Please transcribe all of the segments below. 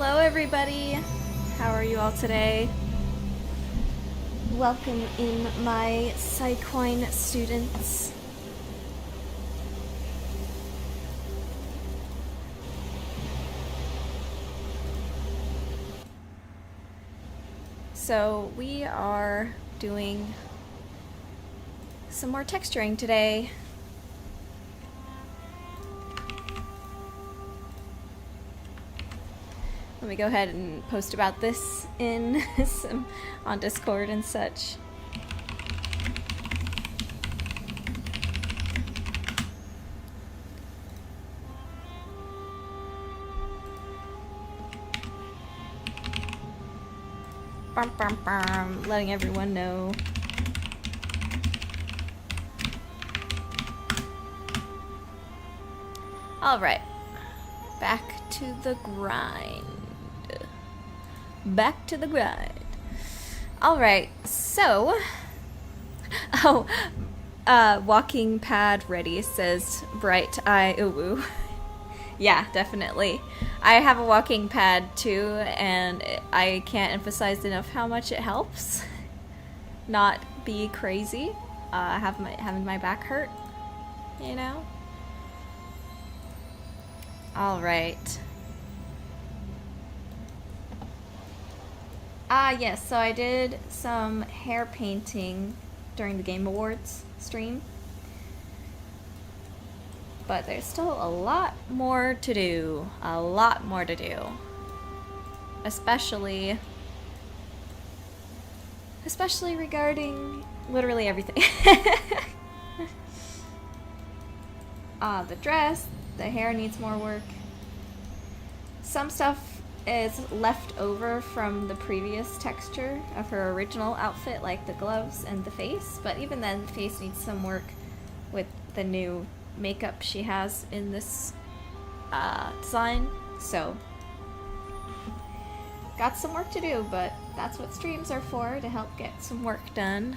Hello everybody! How are you all today? Welcome in my Psycoin students. So we are doing some more texturing today. Let me go ahead and post about this in on Discord and such. Letting everyone know. Alright, back to the grind. Back to the grind. Alright, so... walking pad ready, says Bright Eye Uwu. Yeah, definitely. I have a walking pad too, and I can't emphasize enough how much it helps not be crazy. Having my back hurt, you know? Alright. Yes, so I did some hair painting during the Game Awards stream. But there's still a lot more to do. A lot more to do. Especially regarding literally everything. The dress, the hair needs more work. Some stuff is left over from the previous texture of her original outfit, like the gloves and the face, but even then the face needs some work with the new makeup she has in this design. So got some work to do, but that's what streams are for, to help get some work done.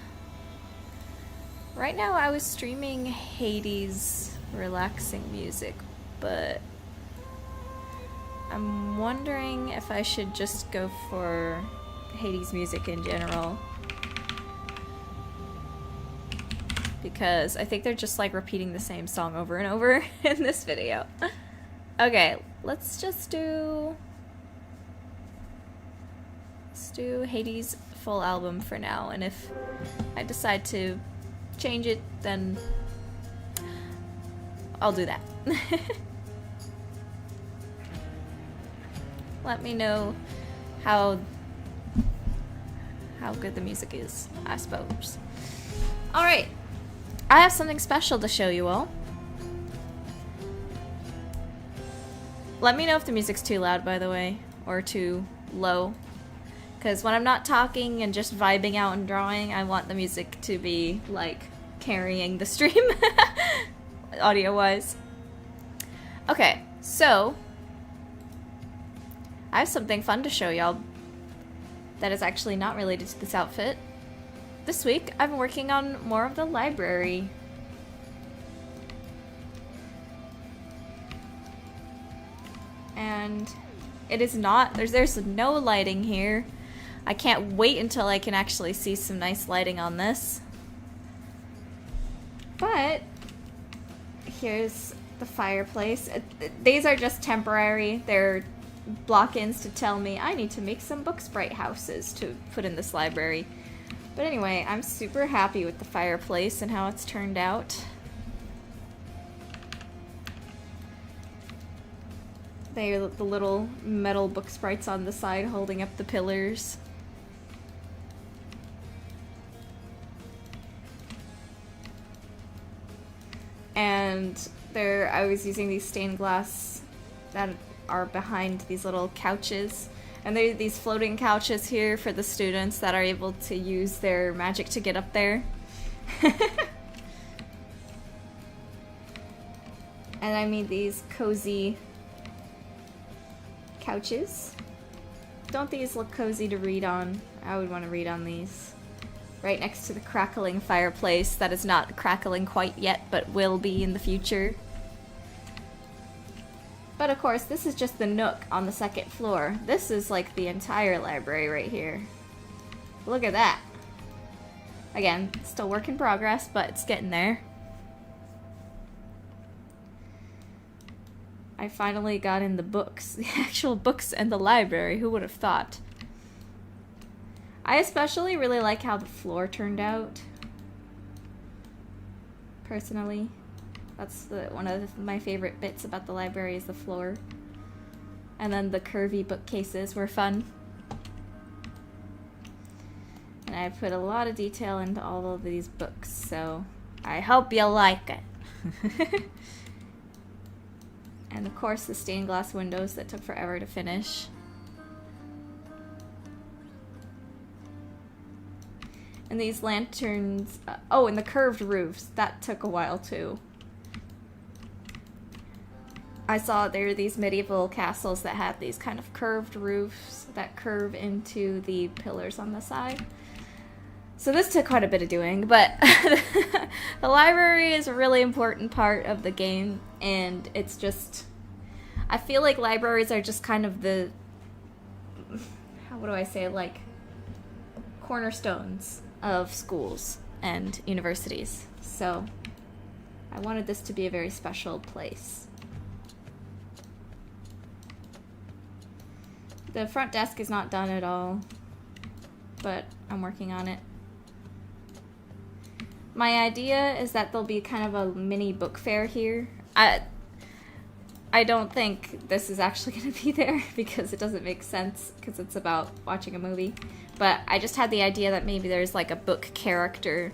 Right now I was streaming Hades relaxing music, but I'm wondering if I should just go for Hades music in general, because I think they're just like repeating the same song over and over in this video. Okay, let's do Hades full album for now, and if I decide to change it, then I'll do that. Let me know how good the music is, I suppose. Alright, I have something special to show you all. Let me know if the music's too loud, by the way, or too low. Because when I'm not talking and just vibing out and drawing, I want the music to be, like, carrying the stream, audio-wise. Okay, so I have something fun to show y'all that is actually not related to this outfit. This week, I've been working on more of the library. And it is not, there's no lighting here. I can't wait until I can actually see some nice lighting on this. But here's the fireplace. These are just temporary. They're block-ins to tell me I need to make some book sprite houses to put in this library. But anyway, I'm super happy with the fireplace and how it's turned out. They're the little metal book sprites on the side holding up the pillars. And I was using these stained glass that are behind these little couches, and they're these floating couches here for the students that are able to use their magic to get up there. And I made these cozy couches. Don't these look cozy to read on? I would want to read on these. Right next to the crackling fireplace that is not crackling quite yet, but will be in the future. But of course, this is just the nook on the second floor. This is like the entire library right here. Look at that. Again, still work in progress, but it's getting there. I finally got in the books. The actual books and the library. Who would have thought? I especially really like how the floor turned out. Personally. That's one of my favorite bits about the library is the floor. And then the curvy bookcases were fun. And I put a lot of detail into all of these books, so I hope you like it. And of course the stained glass windows that took forever to finish. And these lanterns, oh, and the curved roofs, that took a while too. I saw there were these medieval castles that had these kind of curved roofs that curve into the pillars on the side. So this took quite a bit of doing, but the library is a really important part of the game, and it's just, I feel like libraries are just kind of the, what do I say, like cornerstones of schools and universities. So I wanted this to be a very special place. The front desk is not done at all, but I'm working on it. My idea is that there'll be kind of a mini book fair here. I don't think this is actually going to be there because it doesn't make sense because it's about watching a movie. But I just had the idea that maybe there's like a book character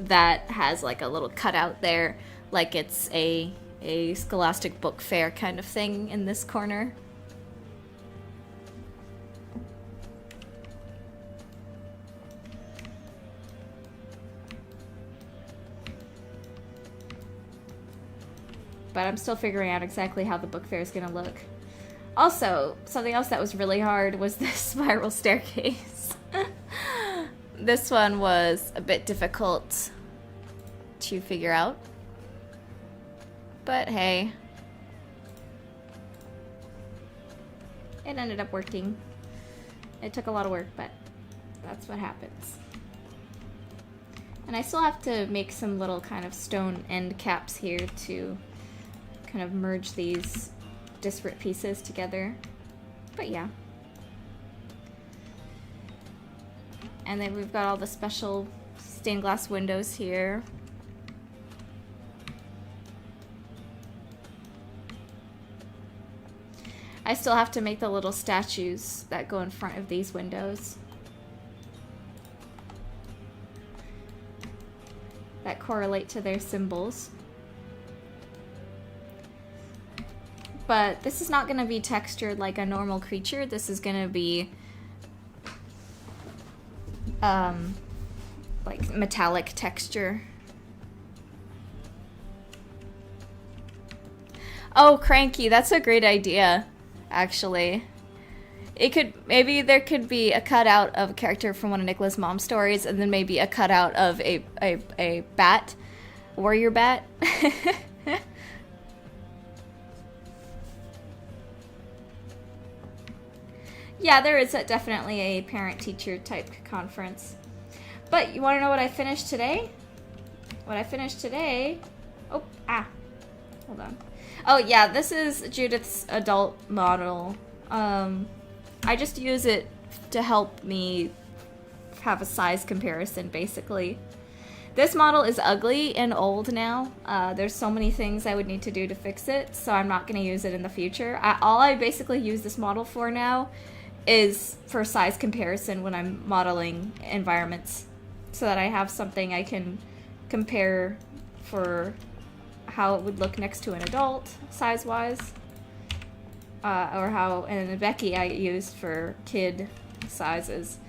that has like a little cutout there, like it's a Scholastic book fair kind of thing in this corner. But I'm still figuring out exactly how the book fair is going to look. Also, something else that was really hard was this spiral staircase. This one was a bit difficult to figure out. But hey. It ended up working. It took a lot of work, but that's what happens. And I still have to make some little kind of stone end caps here to kind of merge these disparate pieces together. But yeah. And then we've got all the special stained glass windows here. I still have to make the little statues that go in front of these windows that correlate to their symbols. But this is not going to be textured like a normal creature. This is going to be like metallic texture. Oh, Cranky, that's a great idea, actually. Maybe there could be a cutout of a character from one of Nicola's mom stories, and then maybe a cutout of a bat, warrior bat. Yeah, there is definitely a parent-teacher type conference. But you want to know what I finished today? What I finished today... Oh, hold on. Oh, yeah, this is Judith's adult model. I just use it to help me have a size comparison, basically. This model is ugly and old now. There's so many things I would need to do to fix it, so I'm not going to use it in the future. All I basically use this model for now is for size comparison when I'm modeling environments, so that I have something I can compare for how it would look next to an adult, size-wise, or how, and Becky I used for kid sizes.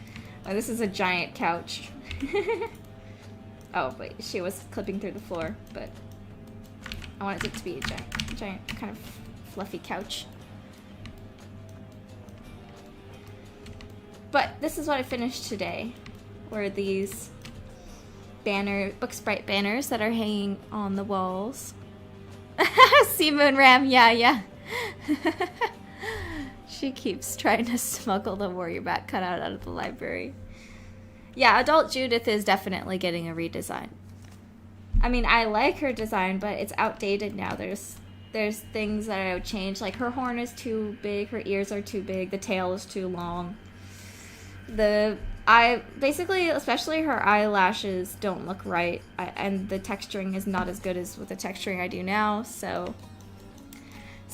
This is a giant couch. Oh, wait, she was clipping through the floor, but I wanted it to be a giant kind of fluffy couch. But this is what I finished today, were these Book Sprite banners that are hanging on the walls. Sea Moon Ram, yeah. She keeps trying to smuggle the warrior bat cutout out of the library. Yeah, adult Judith is definitely getting a redesign. I mean, I like her design, but it's outdated now. There's things that I would change. Like, her horn is too big, her ears are too big, the tail is too long. Basically, especially her eyelashes don't look right, and the texturing is not as good as with the texturing I do now, so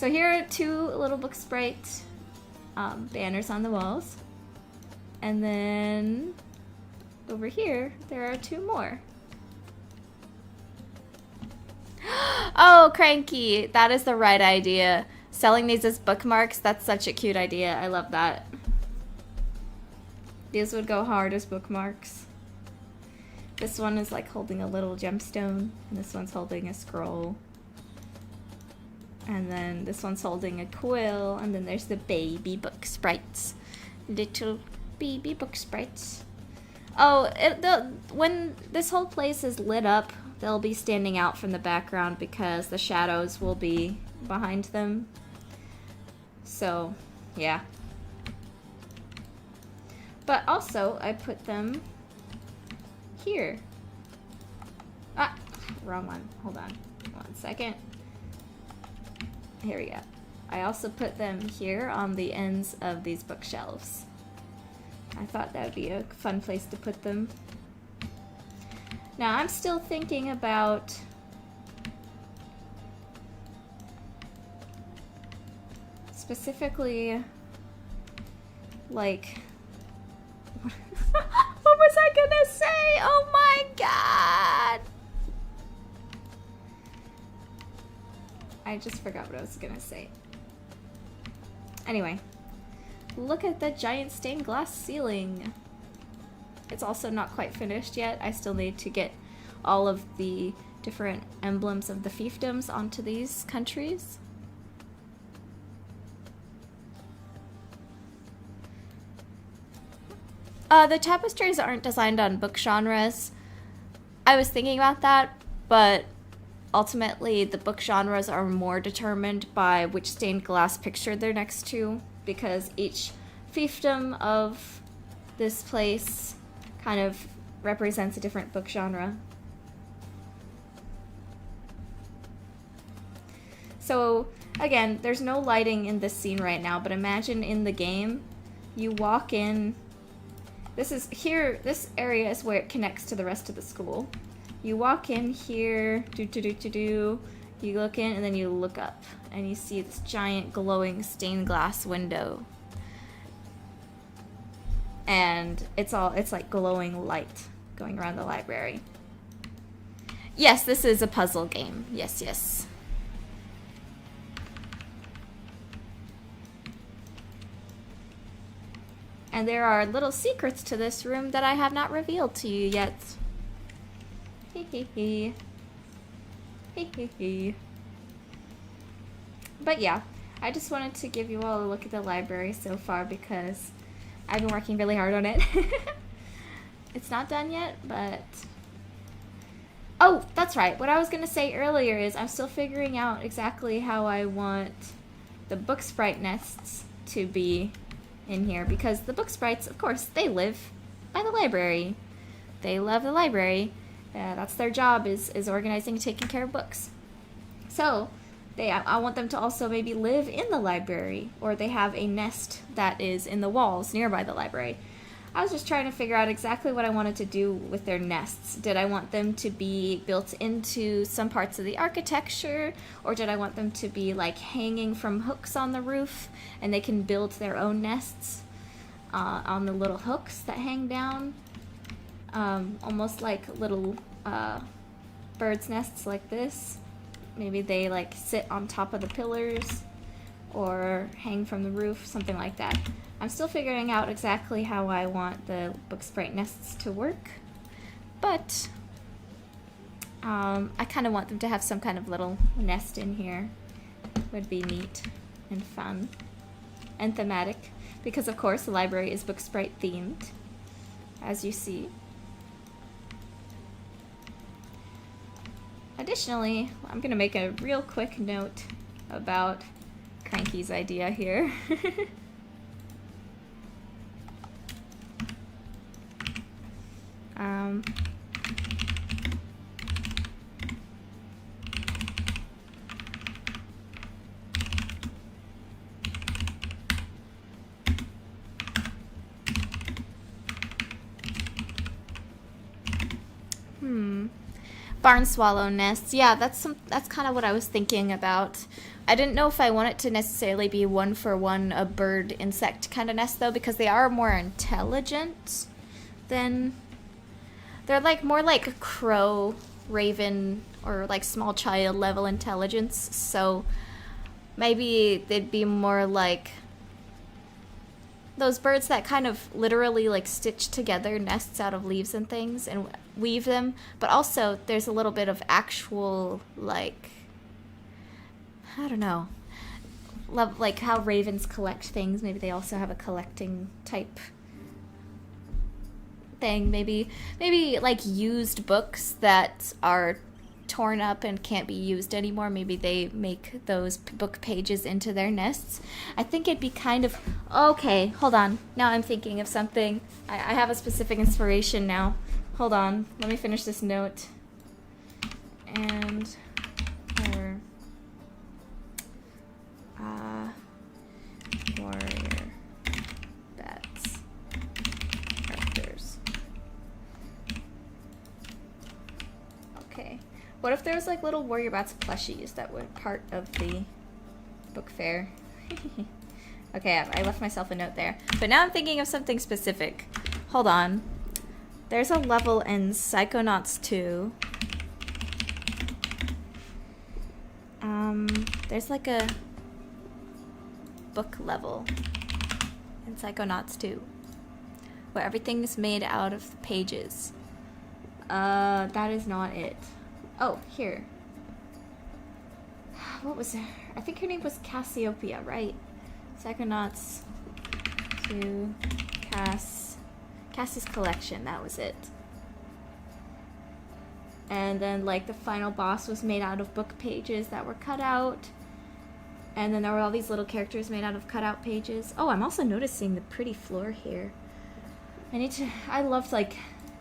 here are two little book sprite banners on the walls. And then over here, there are two more. Oh, Cranky! That is the right idea. Selling these as bookmarks, that's such a cute idea. I love that. These would go hard as bookmarks. This one is like holding a little gemstone, and this one's holding a scroll. And then this one's holding a quill, and then there's the baby book sprites. Little baby book sprites. Oh, when this whole place is lit up, they'll be standing out from the background because the shadows will be behind them. So, yeah. But also, I put them here. Ah, wrong one. Hold on. 1 second. Here we go. I also put them here on the ends of these bookshelves. I thought that would be a fun place to put them. Now, I'm still thinking about specifically, like, what was I gonna say? Oh my god! I just forgot what I was gonna say. Anyway, look at the giant stained glass ceiling. It's also not quite finished yet. I still need to get all of the different emblems of the fiefdoms onto these countries. The tapestries aren't designed on book genres. I was thinking about that, but ultimately the book genres are more determined by which stained glass picture they're next to, because each fiefdom of this place kind of represents a different book genre. So again, there's no lighting in this scene right now, but imagine in the game, you walk in. This area is where it connects to the rest of the school. You walk in here, you look in, and then you look up, and you see this giant glowing stained glass window. And it's like glowing light going around the library. Yes, this is a puzzle game. Yes, yes. And there are little secrets to this room that I have not revealed to you yet. Hee. But yeah, I just wanted to give you all a look at the library so far because I've been working really hard on it. It's not done yet, but... Oh, that's right. What I was going to say earlier is I'm still figuring out exactly how I want the book sprite nests to be in here, because the book sprites, of course, they live by the library. They love the library. That's their job, is organizing and taking care of books. So I want them to also maybe live in the library, or they have a nest that is in the walls nearby the library. I was just trying to figure out exactly what I wanted to do with their nests. Did I want them to be built into some parts of the architecture, or did I want them to be like hanging from hooks on the roof and they can build their own nests on the little hooks that hang down, almost like little birds' nests like this. Maybe they like sit on top of the pillars or hang from the roof, something like that. I'm still figuring out exactly how I want the book sprite nests to work, but I kind of want them to have some kind of little nest in here. Would be neat and fun and thematic, because of course the library is book sprite themed, as you see. Additionally, I'm going to make a real quick note about Cranky's idea here. um, Barn swallow nests. Yeah, that's kind of what I was thinking about. I didn't know if I want it to necessarily be one for one a bird insect kind of nest though, because they are more intelligent than they're like more like crow, raven, or like small child level intelligence. So maybe they'd be more like those birds that kind of literally like stitch together nests out of leaves and things and weave them, but also there's a little bit of actual, like, I don't know, like how ravens collect things. Maybe they also have a collecting type thing. Maybe like used books that are torn up and can't be used anymore. Maybe they make those book pages into their nests. I think it'd be kind of... Okay, hold on. Now I'm thinking of something. I have a specific inspiration now. Hold on. Let me finish this note. And... warrior bats. Characters. Okay. What if there was like little warrior bats plushies that were part of the book fair? Okay, I left myself a note there. But now I'm thinking of something specific. Hold on. There's a level in Psychonauts 2. There's like a book level in Psychonauts 2 where everything is made out of pages. That is not it. Oh, here. What was her? I think her name was Cassiopeia, right? Psychonauts 2 Cass's Collection, that was it. And then like the final boss was made out of book pages that were cut out. And then there were all these little characters made out of cutout pages. Oh, I'm also noticing the pretty floor here. I love like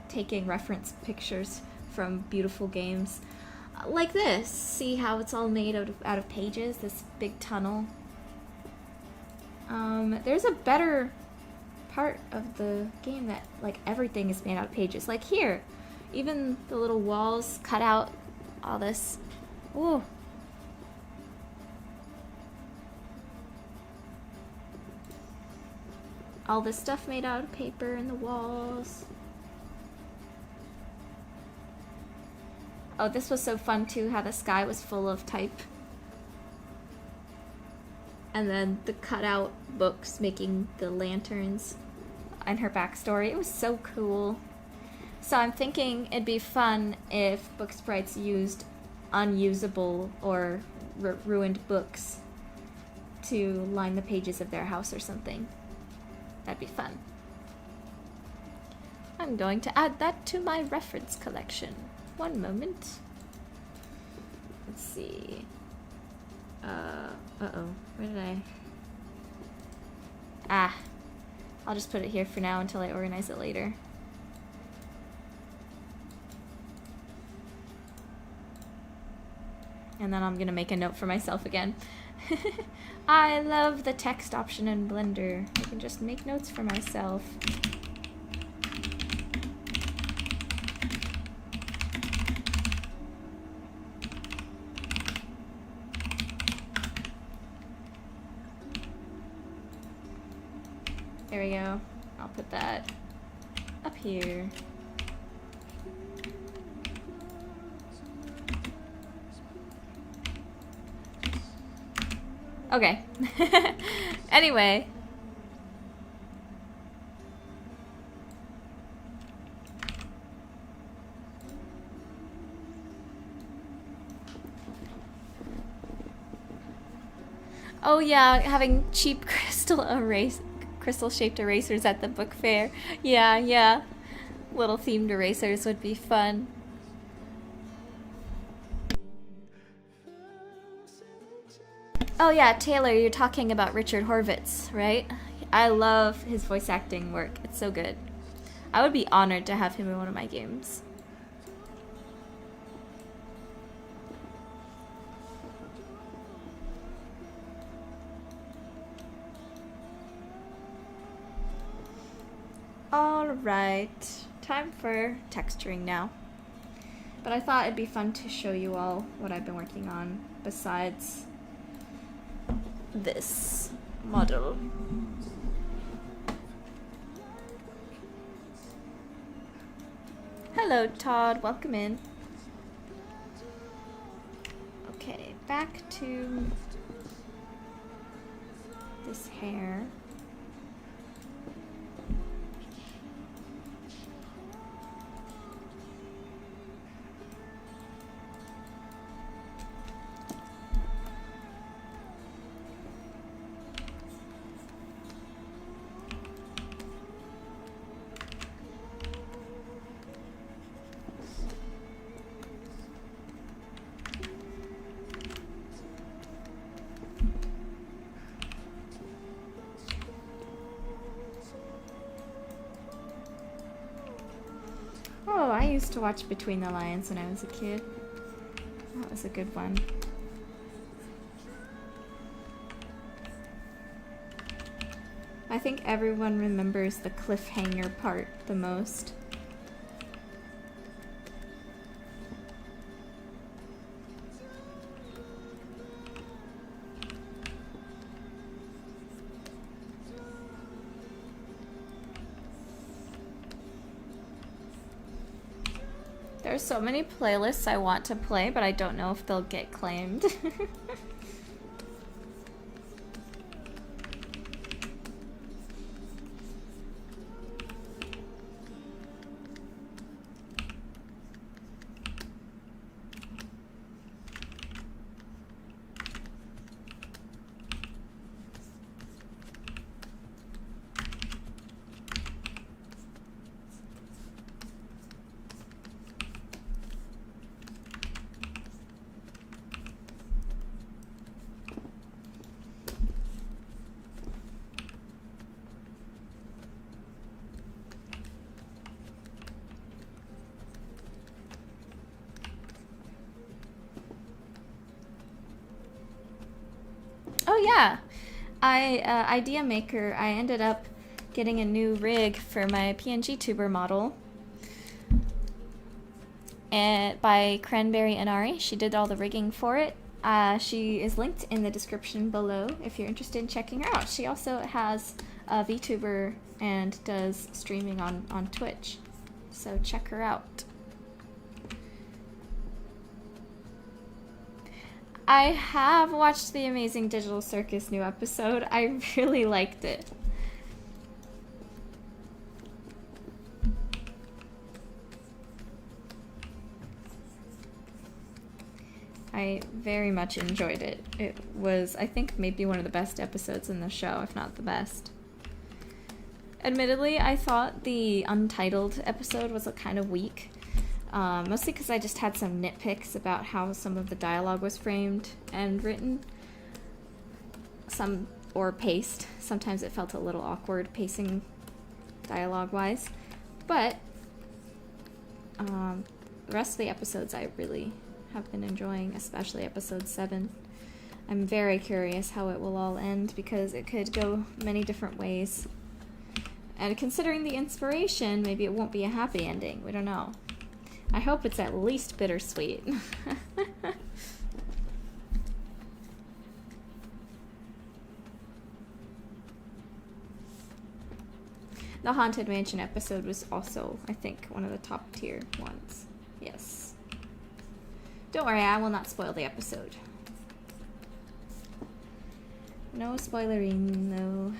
taking reference pictures from beautiful games. Like this. See how it's all made out of pages? This big tunnel. There's a better part of the game that like everything is made out of pages. Like here. Even the little walls cut out. All this. Ooh. All this stuff made out of paper in the walls. Oh, this was so fun too, how the sky was full of type. And then the cutout books making the lanterns and her backstory. It was so cool. So I'm thinking it'd be fun if book sprites used unusable or ruined books to line the pages of their house or something. That'd be fun. I'm going to add that to my reference collection. One moment. Let's see. Uh-oh. Where did I... Ah. I'll just put it here for now until I organize it later. And then I'm gonna make a note for myself again. I love the text option in Blender. I can just make notes for myself. There we go. I'll put that up here. Okay. Anyway. Oh yeah, having cheap crystal-shaped erasers at the book fair. Yeah. Little themed erasers would be fun. Oh yeah, Taylor, you're talking about Richard Horvitz, right? I love his voice acting work. It's so good. I would be honored to have him in one of my games. Alright, time for texturing now. But I thought it'd be fun to show you all what I've been working on besides this model. Hello, Todd. Welcome in. Okay, back to this hair. Oh, I used to watch Between the Lions when I was a kid. That was a good one. I think everyone remembers the cliffhanger part the most. There's so many playlists I want to play, but I don't know if they'll get claimed. Oh yeah, Idea Maker, I ended up getting a new rig for my PNG tuber model and by Cranberry Inari. She did all the rigging for it. She is linked in the description below if you're interested in checking her out. She also has a VTuber and does streaming on Twitch, so check her out. I have watched the Amazing Digital Circus new episode. I really liked it. I very much enjoyed it. It was, I think, maybe one of the best episodes in the show, if not the best. Admittedly, I thought the Untitled episode was kind of weak. Mostly because I just had some nitpicks about how some of the dialogue was framed and written. Or paced. Sometimes it felt a little awkward pacing dialogue-wise. But the rest of the episodes I really have been enjoying, especially episode 7. I'm very curious how it will all end because it could go many different ways. And considering the inspiration, maybe it won't be a happy ending. We don't know. I hope it's at least bittersweet. The Haunted Mansion episode was also, I think, one of the top tier ones. Yes. Don't worry, I will not spoil the episode. No spoilering, though.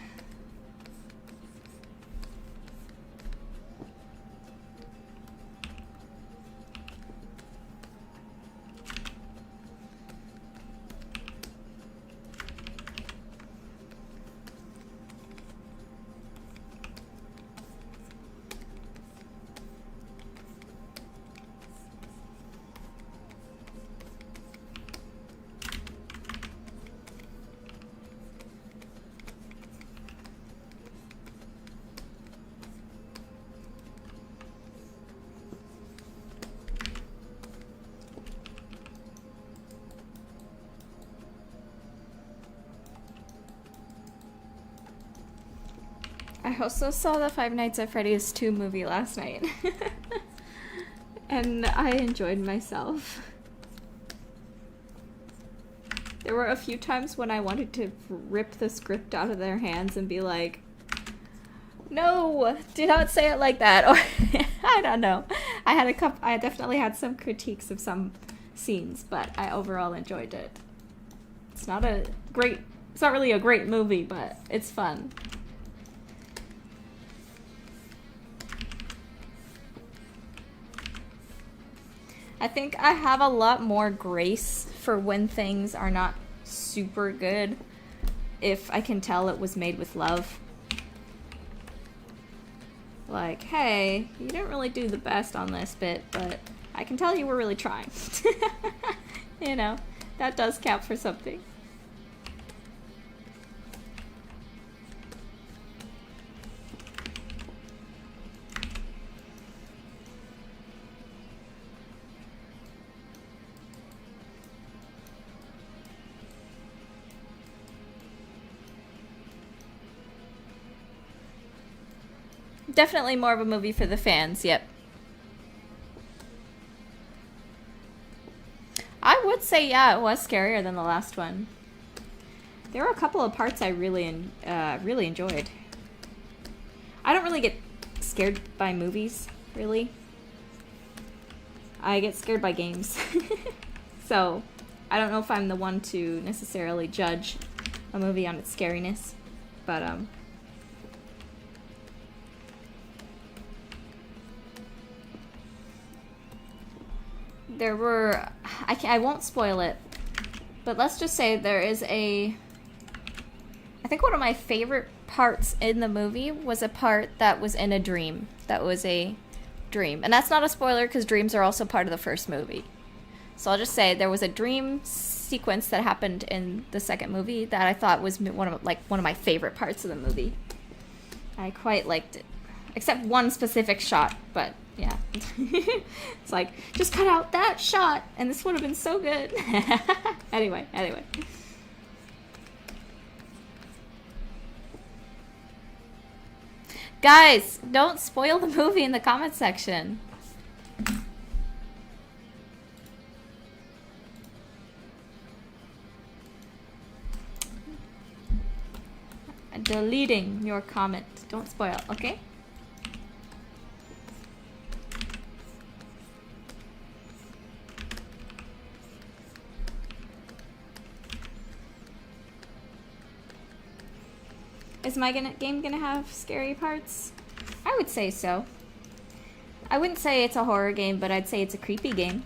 I also saw the Five Nights at Freddy's 2 movie last night. And I enjoyed myself. There were a few times when I wanted to rip the script out of their hands and be like, no, do not say it like that. Or I don't know. I definitely had some critiques of some scenes, but I overall enjoyed it. It's not really a great movie, but it's fun. I think I have a lot more grace for when things are not super good if I can tell it was made with love. Like, hey, you didn't really do the best on this bit, but I can tell you were really trying. You know, that does count for something. Definitely more of a movie for the fans, yep. I would say, yeah, it was scarier than the last one. There were a couple of parts I really enjoyed. I don't really get scared by movies, really. I get scared by games. So, I don't know if I'm the one to necessarily judge a movie on its scariness, but, there were, I won't spoil it, but let's just say there is I think one of my favorite parts in the movie was a part that was in a dream. That was a dream. And that's not a spoiler because dreams are also part of the first movie. So I'll just say there was a dream sequence that happened in the second movie that I thought was one of my favorite parts of the movie. I quite liked it. Except one specific shot, but yeah. It's like, just cut out that shot, and this would have been so good. Anyway. Guys, don't spoil the movie in the comment section. Deleting your comment. Don't spoil, okay? Is my game gonna have scary parts? I would say so. I wouldn't say it's a horror game, but I'd say it's a creepy game.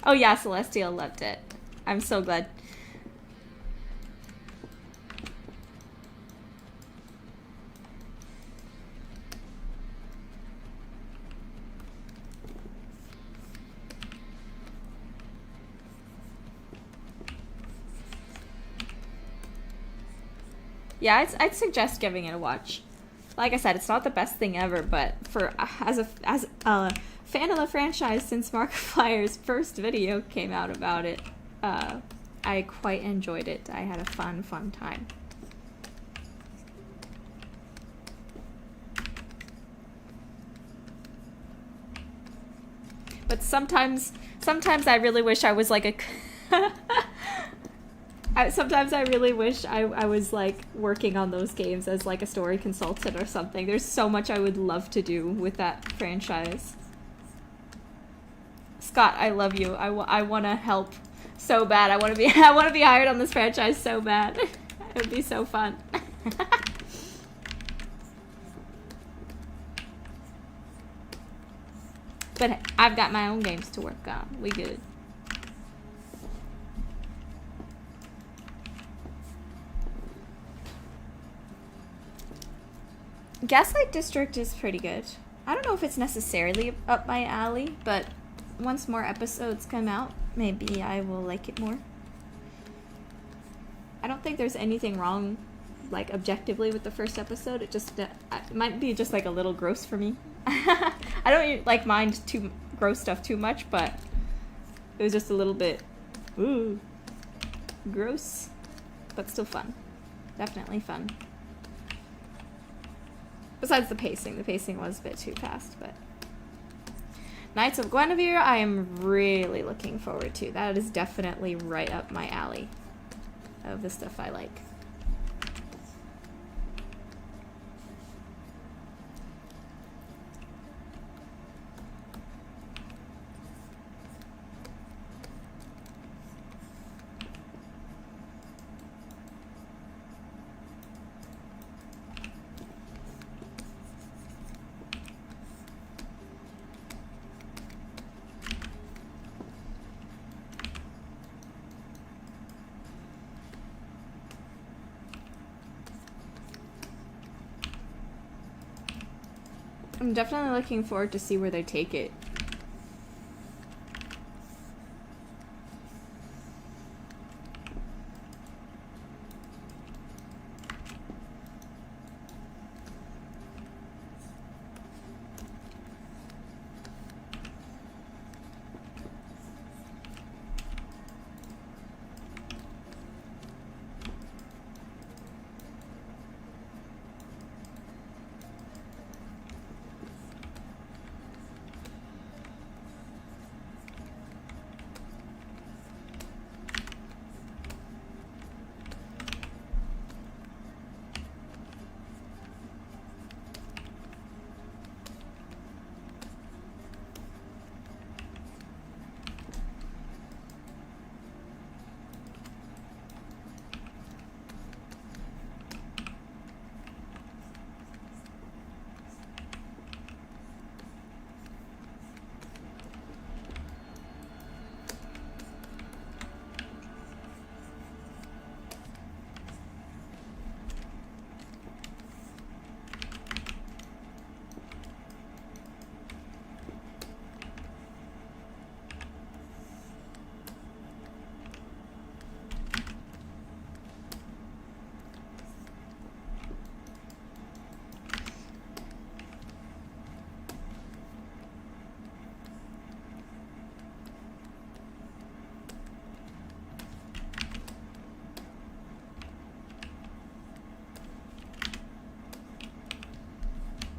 Oh yeah, Celestial loved it. I'm so glad. Yeah, I'd suggest giving it a watch. Like I said, it's not the best thing ever, but for as a fan of the franchise since Markiplier's first video came out about it, I quite enjoyed it. I had a fun time. But sometimes I really wish I was like a sometimes I really wish I was like working on those games as like a story consultant or something. There's so much I would love to do with that franchise. Scott, I love you. I want to help so bad. I want to be hired on this franchise so bad. It would be so fun. But I've got my own games to work on. We good. Gaslight District is pretty good. I don't know if it's necessarily up my alley, but once more episodes come out, maybe I will like it more. I don't think there's anything wrong like objectively with the first episode. It might be just like a little gross for me. I don't like mind too gross stuff too much, but it was just a little bit ooh gross, but still fun. Definitely fun. Besides the pacing was a bit too fast, but Knights of Guinevere I am really looking forward to. That is definitely right up my alley of the stuff I like. I'm definitely looking forward to see where they take it.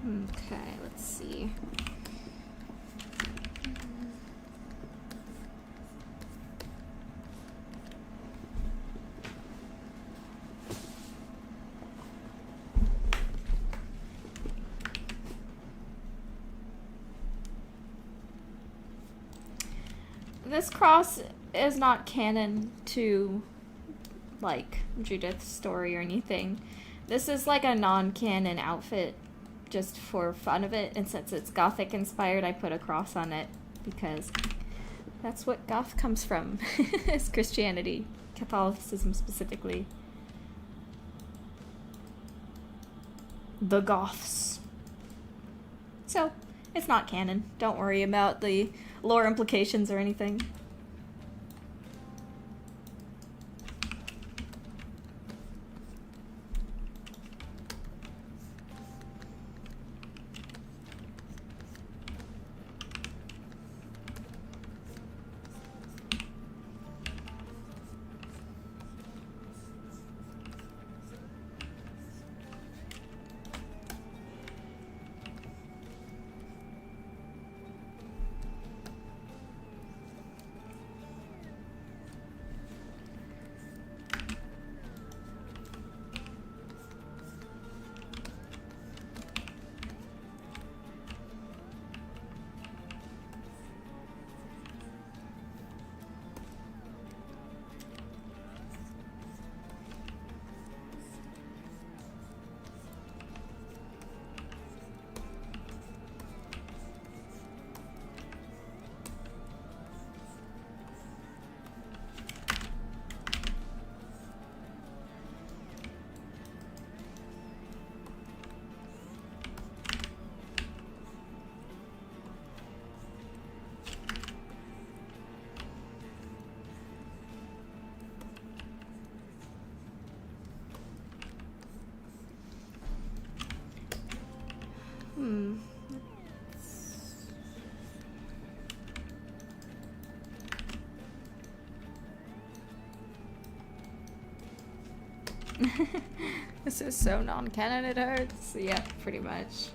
Okay, let's see. This cross is not canon to, like, Judith's story or anything. This is like a non-canon outfit just for fun of it, and since it's Gothic inspired, I put a cross on it because that's what Goth comes from. Is Christianity, Catholicism specifically. The Goths. So, it's not canon. Don't worry about the lore implications or anything. This is so non-canon it hurts. Yeah, pretty much.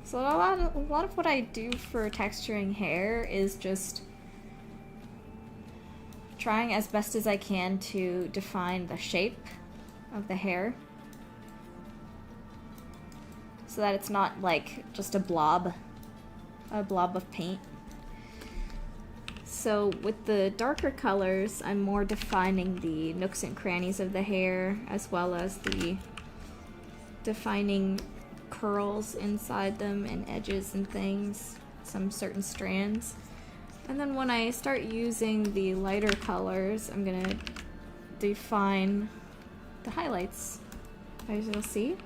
So a lot of what I do for texturing hair is just trying as best as I can to define the shape of the hair so that it's not like just a blob of paint. So with the darker colors, I'm more defining the nooks and crannies of the hair, as well as the defining curls inside them and edges and things, some certain strands. And then when I start using the lighter colors, I'm gonna define the highlights, as you'll see.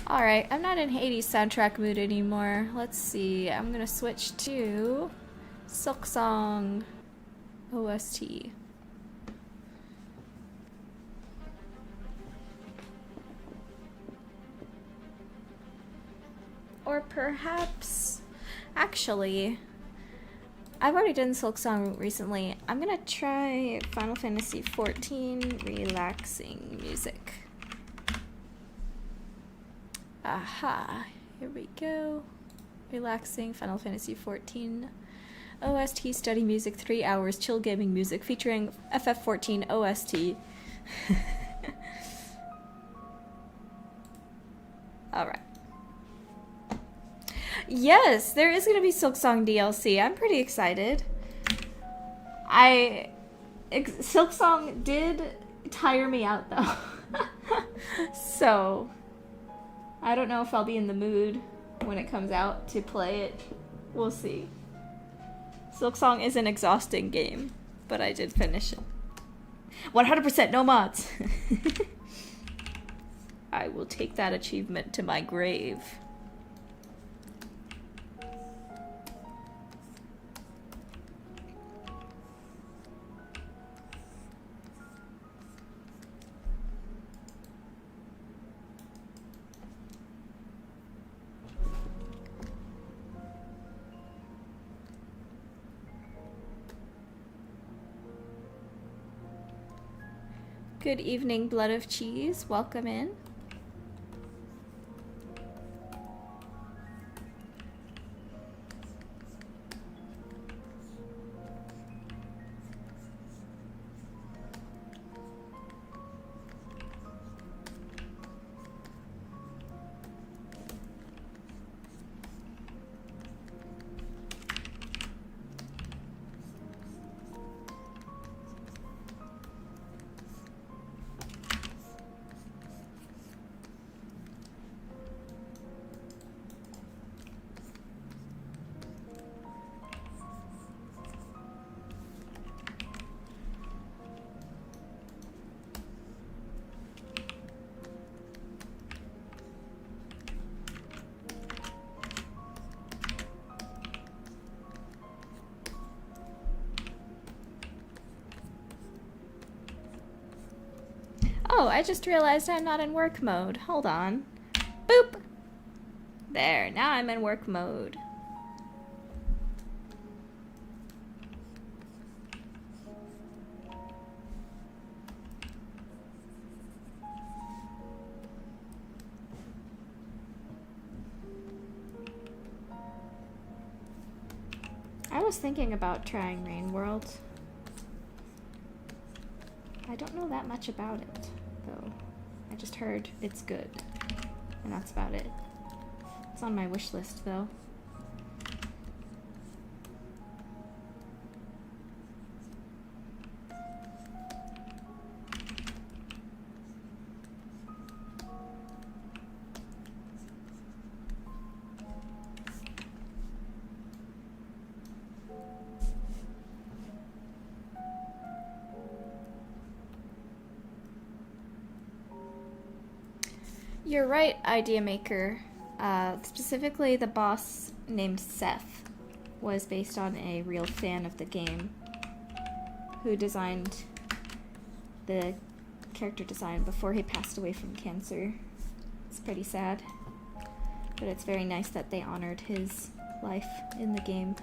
Alright, I'm not in Hades soundtrack mood anymore. Let's see, I'm gonna switch to Silksong OST. Or perhaps, actually, I've already done Silksong recently. I'm gonna try Final Fantasy XIV relaxing music. Aha, here we go. Relaxing Final Fantasy XIV OST study music, 3 hours chill gaming music featuring FF14 OST. Alright. Yes, there is going to be Silksong DLC. I'm pretty excited. Silksong did tire me out though. So I don't know if I'll be in the mood when it comes out to play it. We'll see. Silksong is an exhausting game, but I did finish it. 100% no mods. I will take that achievement to my grave. Good evening, Blood of Cheese. Welcome in. Oh, I just realized I'm not in work mode. Hold on. Boop! There, now I'm in work mode. I was thinking about trying Rain World. I don't know that much about it, though. I just heard it's good, and that's about it. It's on my wish list, though. You're right, Idea Maker. Specifically, the boss named Seth was based on a real fan of the game who designed the character design before he passed away from cancer. It's pretty sad. But it's very nice that they honored his life in the game.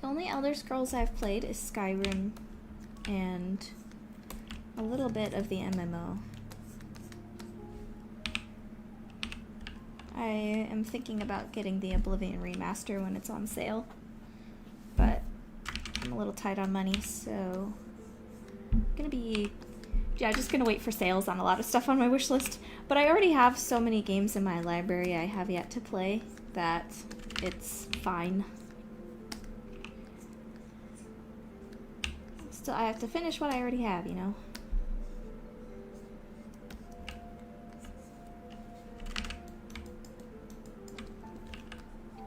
The only Elder Scrolls I've played is Skyrim and a little bit of the MMO. I am thinking about getting the Oblivion remaster when it's on sale, but I'm a little tight on money, so I'm gonna be, just gonna wait for sales on a lot of stuff on my wish list. But I already have so many games in my library I have yet to play that it's fine. Still, I have to finish what I already have, you know?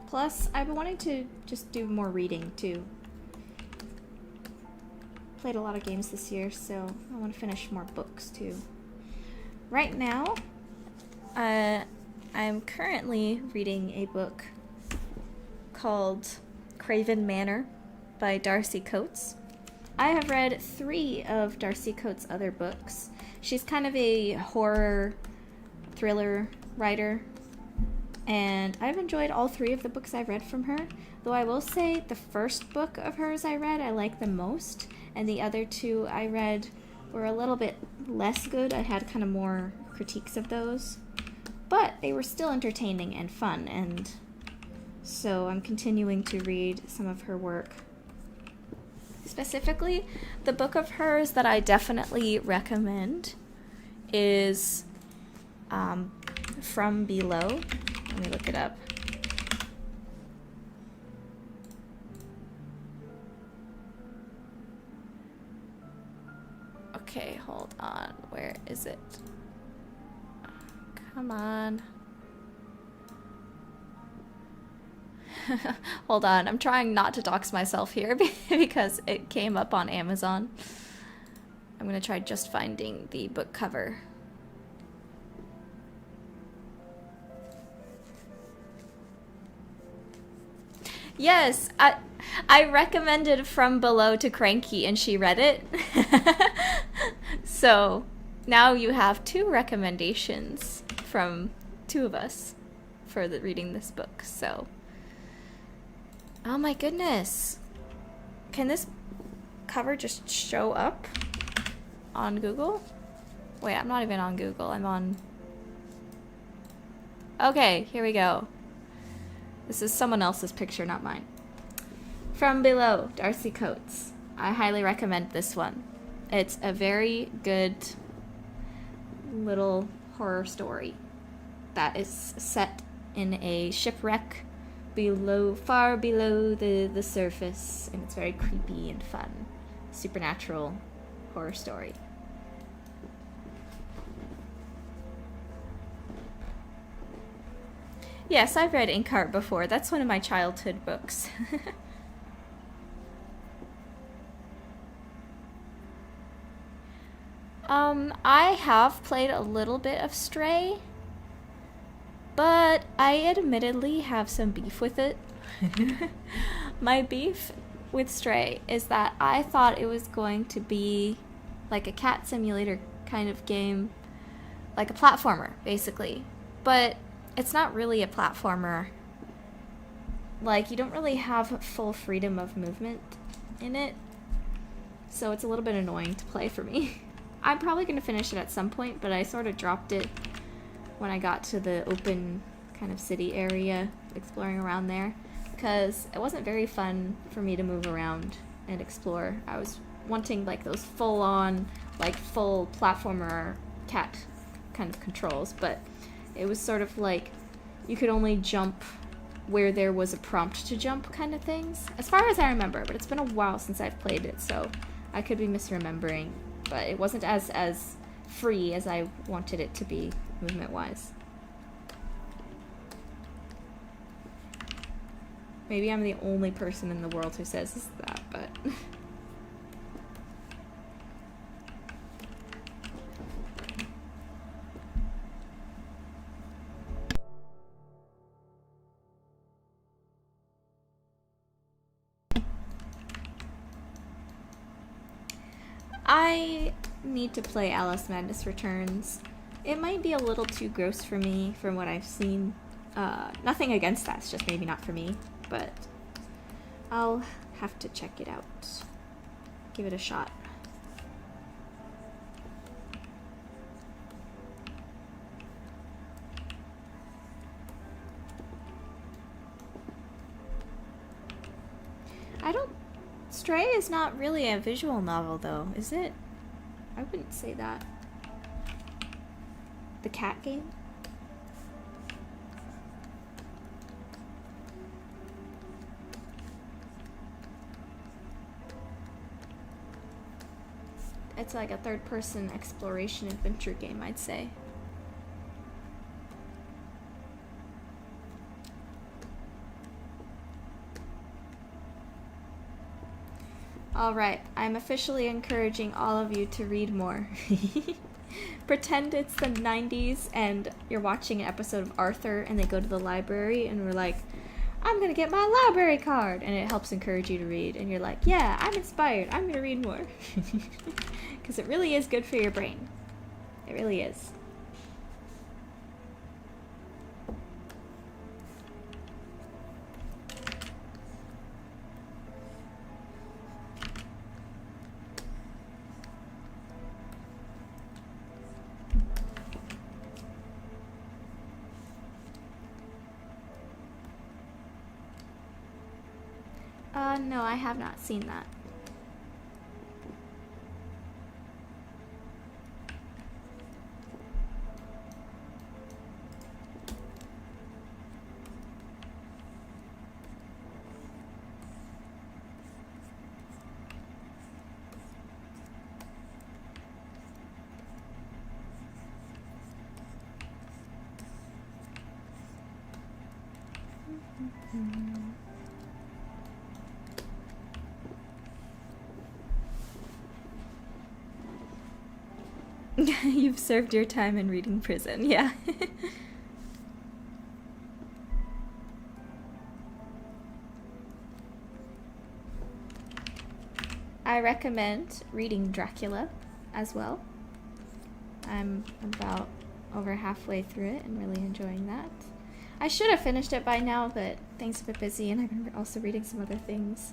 Plus, I've been wanting to just do more reading, too. Played a lot of games this year, so I want to finish more books, too. Right now, I'm currently reading a book called Craven Manor by Darcy Coates. I have read 3 of Darcy Coates' other books. She's kind of a horror thriller writer, and I've enjoyed all 3 of the books I've read from her, though I will say the first book of hers I read I liked the most, and the other 2 I read were a little bit less good. I had kind of more critiques of those, but they were still entertaining and fun, and so I'm continuing to read some of her work. Specifically, the book of hers that I definitely recommend is From Below. Let me look it up. Okay, hold on. Where is it? Come on. Hold on, I'm trying not to dox myself here because it came up on Amazon. I'm gonna try just finding the book cover. Yes, I recommended From Below to Cranky and she read it. So now you have 2 recommendations from 2 of us for reading this book, so. Oh my goodness. Can this cover just show up on Google? Wait, I'm not even on Google. I'm on... Okay, here we go. This is someone else's picture, not mine. From Below, Darcy Coates. I highly recommend this one. It's a very good little horror story that is set in a shipwreck far below the surface, and it's very creepy and fun. Supernatural horror story. Yes, I've read Inkheart before. That's one of my childhood books. I have played a little bit of Stray, but I admittedly have some beef with it. My beef with Stray is that I thought it was going to be like a cat simulator kind of game, like a platformer, basically. But it's not really a platformer. Like, you don't really have full freedom of movement in it, so it's a little bit annoying to play for me. I'm probably going to finish it at some point, but I sort of dropped it when I got to the open kind of city area, exploring around there, because it wasn't very fun for me to move around and explore. I was wanting like those full-on, like full platformer cat kind of controls, but it was sort of like you could only jump where there was a prompt to jump kind of things, as far as I remember, but it's been a while since I've played it, so I could be misremembering, but it wasn't as free as I wanted it to be, movement-wise. Maybe I'm the only person in the world who says that, but... I need to play Alice Madness Returns. It might be a little too gross for me from what I've seen. Nothing against that, it's just maybe not for me, but I'll have to check it out. Give it a shot. Stray is not really a visual novel, though, is it? I wouldn't say that. The cat game? It's like a third-person exploration adventure game, I'd say. Alright, I'm officially encouraging all of you to read more. Pretend it's the 90s and you're watching an episode of Arthur and they go to the library and we're like, I'm gonna get my library card! And it helps encourage you to read. And you're like, yeah, I'm inspired. I'm gonna read more. Because it really is good for your brain. It really is. No, I have not seen that. You've served your time in reading prison, yeah. I recommend reading Dracula as well. I'm about over halfway through it and really enjoying that. I should have finished it by now, but things have been busy and I've been also reading some other things.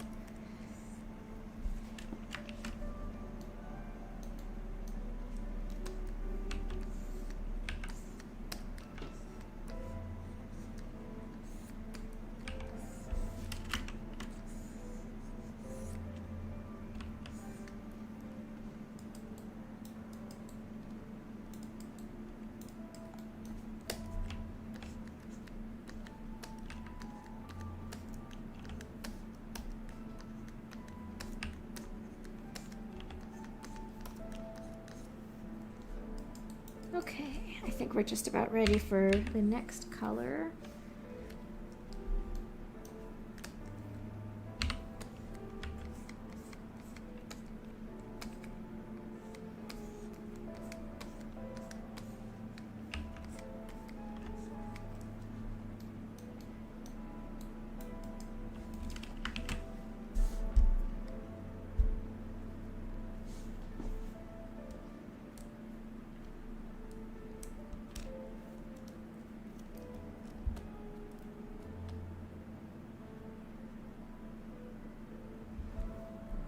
Okay, I think we're just about ready for the next color.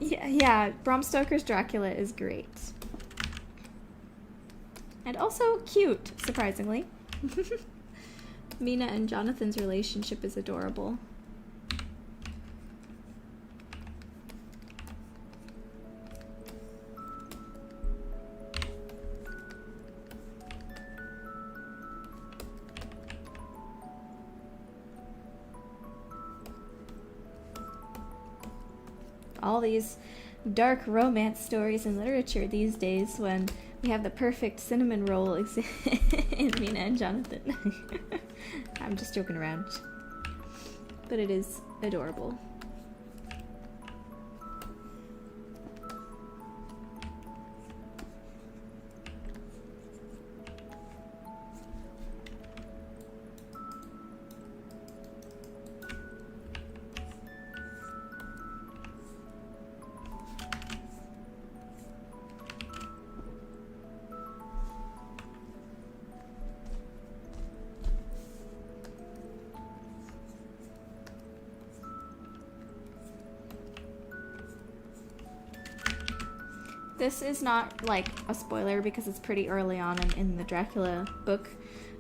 Yeah, Bram Stoker's Dracula is great. And also cute, surprisingly. Mina and Jonathan's relationship is adorable. All these dark romance stories in literature these days when we have the perfect cinnamon roll in Mina and Jonathan. I'm just joking around. But it is adorable. This is not like a spoiler because it's pretty early on in the Dracula book,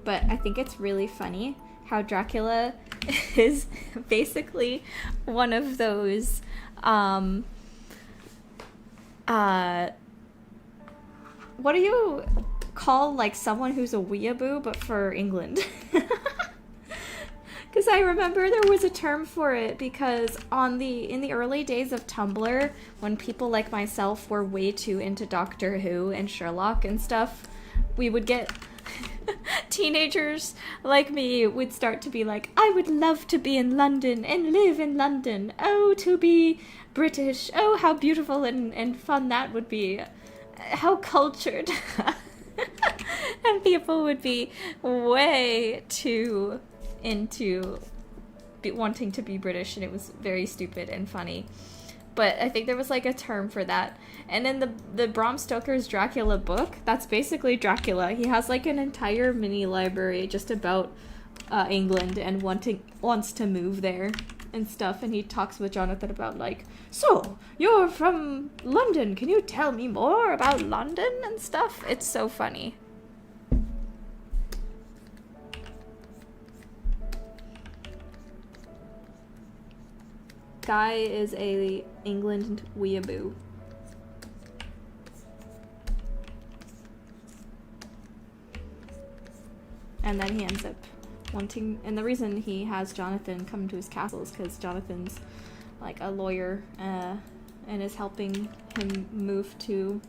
but I think it's really funny how Dracula is basically one of those what do you call like someone who's a weeaboo but for England? Because I remember there was a term for it because in the early days of Tumblr, when people like myself were way too into Doctor Who and Sherlock and stuff, we would get teenagers like me would start to be like, I would love to be in London and live in London. Oh, to be British. Oh, how beautiful and fun that would be. How cultured. And people would be way too into wanting to be British, and it was very stupid and funny. But I think there was like a term for that. And in the Bram Stoker's Dracula book, that's basically Dracula. He has like an entire mini library just about England and wants to move there and stuff. And he talks with Jonathan about like, so you're from London, can you tell me more about London and stuff? It's so funny. Guy is a England weeaboo. And then he ends up wanting, and the reason he has Jonathan come to his castle is because Jonathan's like a lawyer and is helping him move to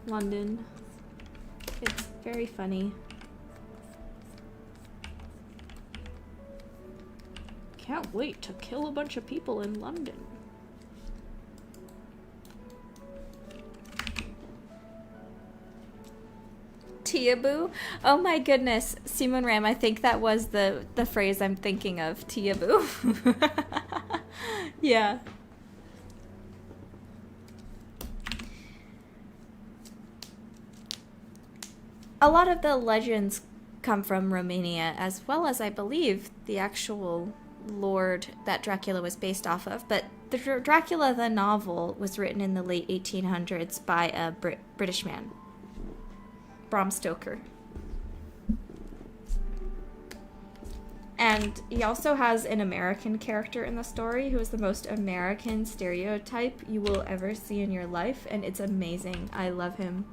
London. It's very funny. Can't wait to kill a bunch of people in London. Teaboo? Oh my goodness, Simon Ram, I think that was the phrase I'm thinking of. Teaboo. Yeah. A lot of the legends come from Romania, as well as I believe the actual lord that Dracula was based off of, but the Dracula the novel was written in the late 1800s by a British man, Bram Stoker. And he also has an American character in the story who is the most American stereotype you will ever see in your life, and it's amazing. I love him.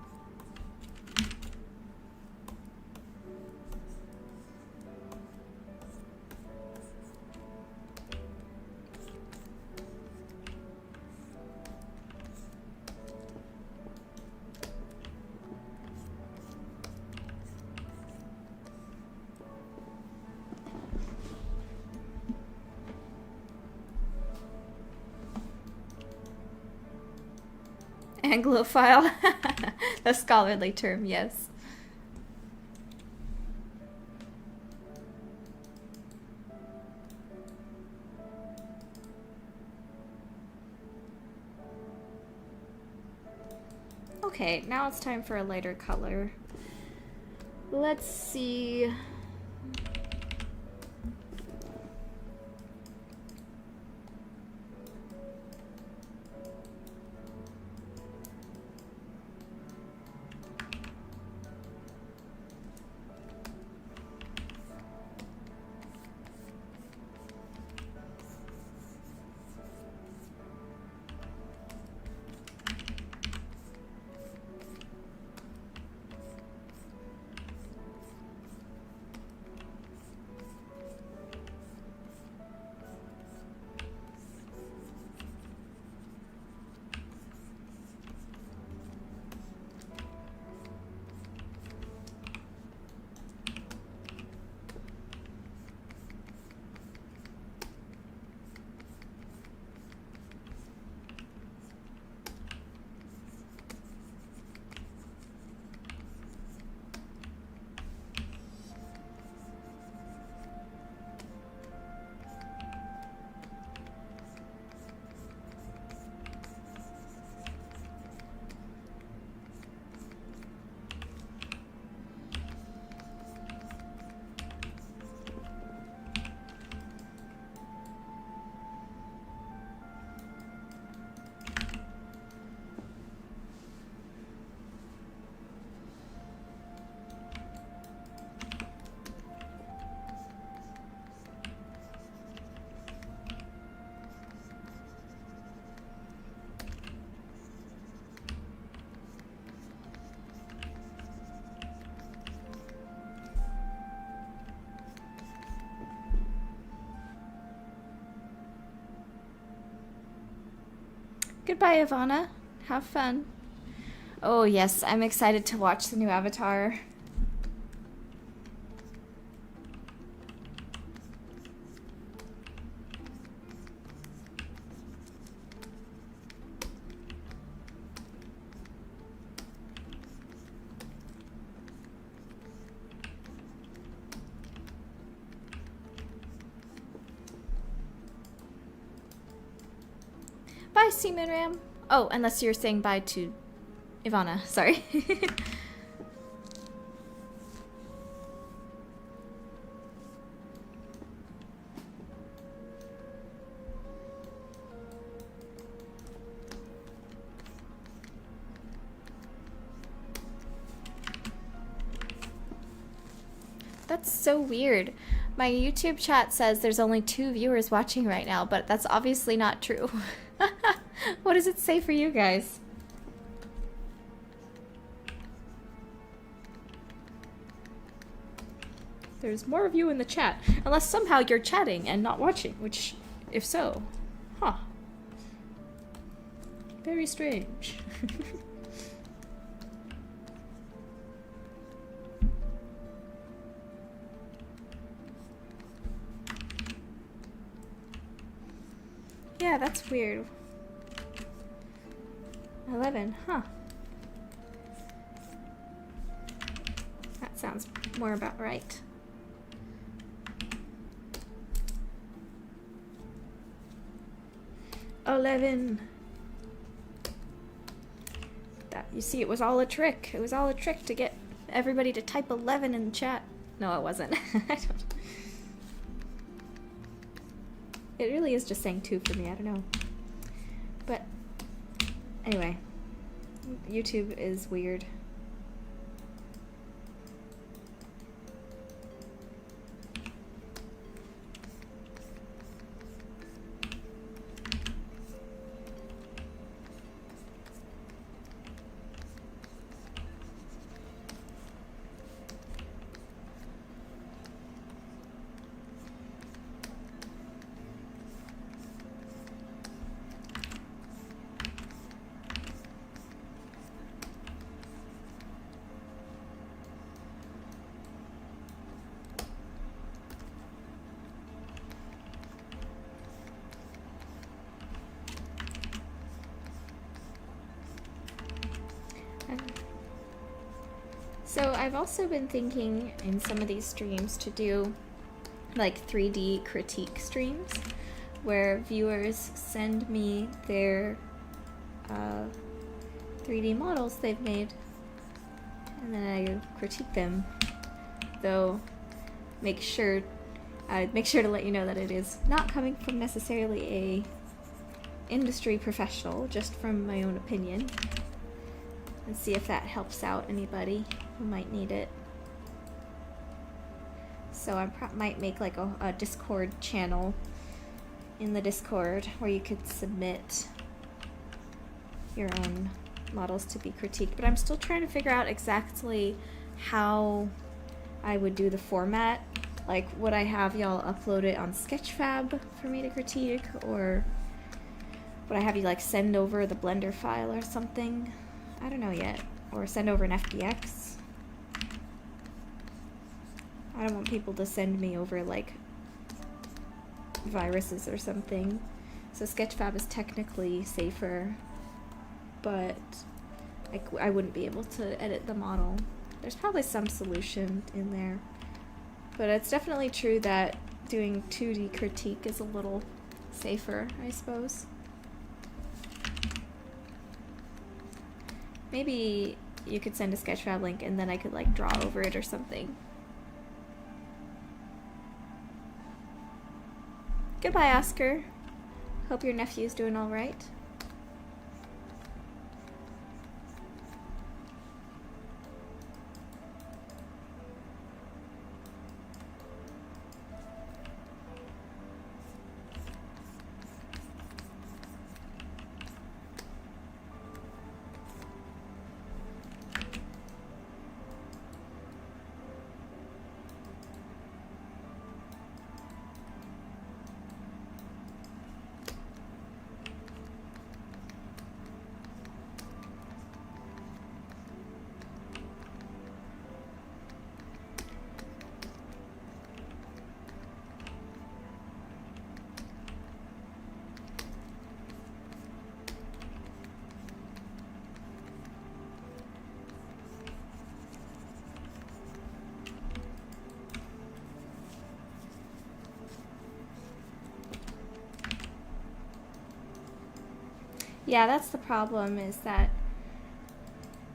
Anglophile. The scholarly term, yes. Okay, now it's time for a lighter color. Let's see. Goodbye, Ivana. Have fun. Oh, yes, I'm excited to watch the new Avatar. Bye, Seaman Ram. Oh, unless you're saying bye to Ivana. Sorry. That's so weird. My YouTube chat says there's only 2 viewers watching right now, but that's obviously not true. What does it say for you guys? There's more of you in the chat, unless somehow you're chatting and not watching, which, if so, huh. Very strange. Yeah, that's weird. 11, huh. That sounds more about right. $11. That, you see, it was all a trick. It was all a trick to get everybody to type 11 in the chat. No, it wasn't. I don't. It really is just saying 2 for me, I don't know. But anyway, YouTube is weird. So I've also been thinking in some of these streams to do like 3D critique streams where viewers send me their 3D models they've made and then I critique them, though make sure to let you know that it is not coming from necessarily a industry professional, just from my own opinion, and see if that helps out anybody who might need it. So I might make like a Discord channel in the Discord where you could submit your own models to be critiqued, but I'm still trying to figure out exactly how I would do the format. Like, would I have y'all upload it on Sketchfab for me to critique, or would I have you like send over the Blender file or something? I don't know yet. Or send over an FBX. I don't want people to send me over like viruses or something. So Sketchfab is technically safer, but I wouldn't be able to edit the model. There's probably some solution in there. But it's definitely true that doing 2D critique is a little safer, I suppose. Maybe you could send a Sketchfab link and then I could like draw over it or something. Goodbye, Oscar. Hope your nephew's doing all right. Yeah, that's the problem, is that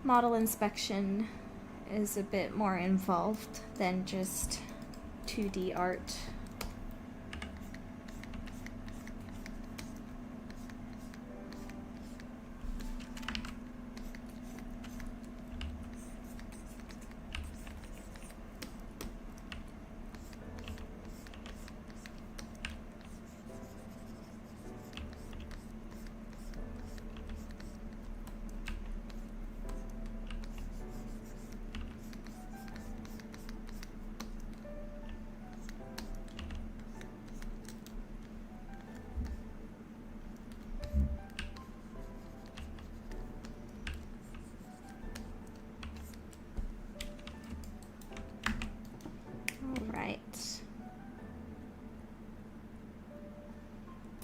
model inspection is a bit more involved than just 2D art.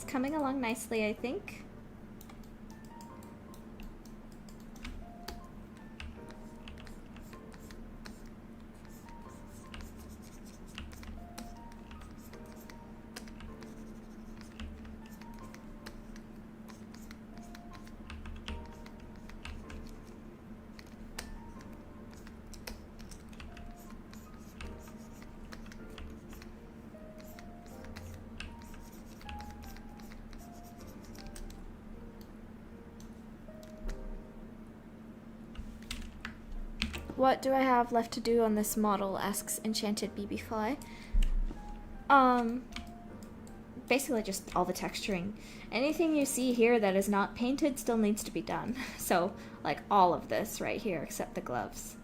Coming along nicely, I think. What do I have left to do on this model, asks Enchanted BB Basically just all the texturing. Anything you see here that is not painted still needs to be done. So, like, all of this right here except the gloves.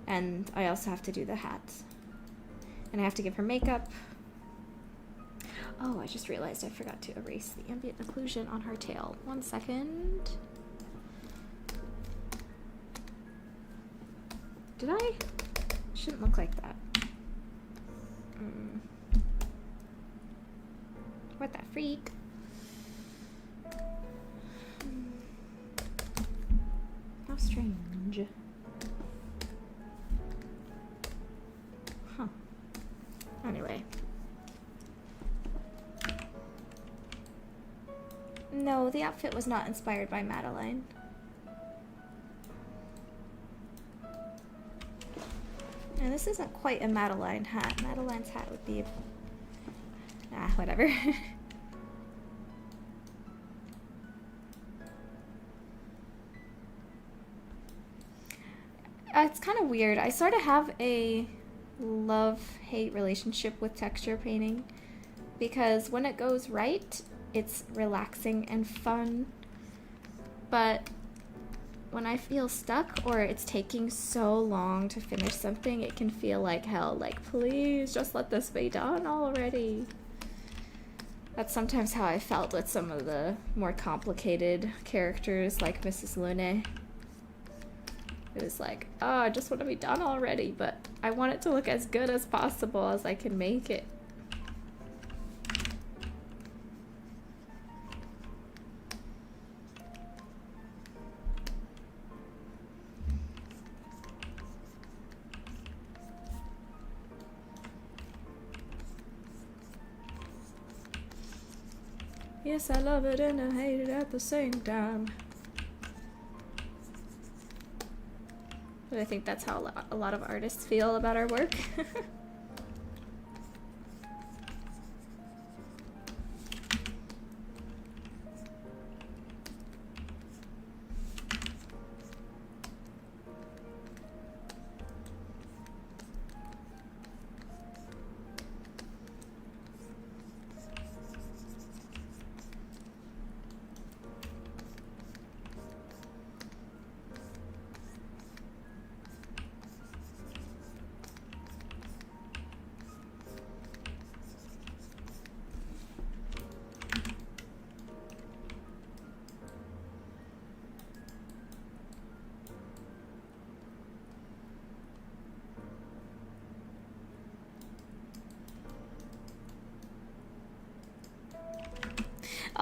And I also have to do the hat. And I have to give her makeup. Oh, I just realized I forgot to erase the ambient occlusion on her tail. 1 second. Did I? Shouldn't look like that. What the freak? How strange. Huh. Anyway. No, the outfit was not inspired by Madeline. And this isn't quite a Madeline hat. Madeline's hat would be... whatever. It's kind of weird. I sort of have a love-hate relationship with texture painting, because when it goes right, it's relaxing and fun. But when I feel stuck or it's taking so long to finish something, it can feel like hell. Like, please just let this be done already. That's sometimes how I felt with some of the more complicated characters like Mrs. Lune. It was like, oh, I just want to be done already, but I want it to look as good as possible as I can make it. Yes, I love it and I hate it at the same time. But I think that's how a lot of artists feel about our work.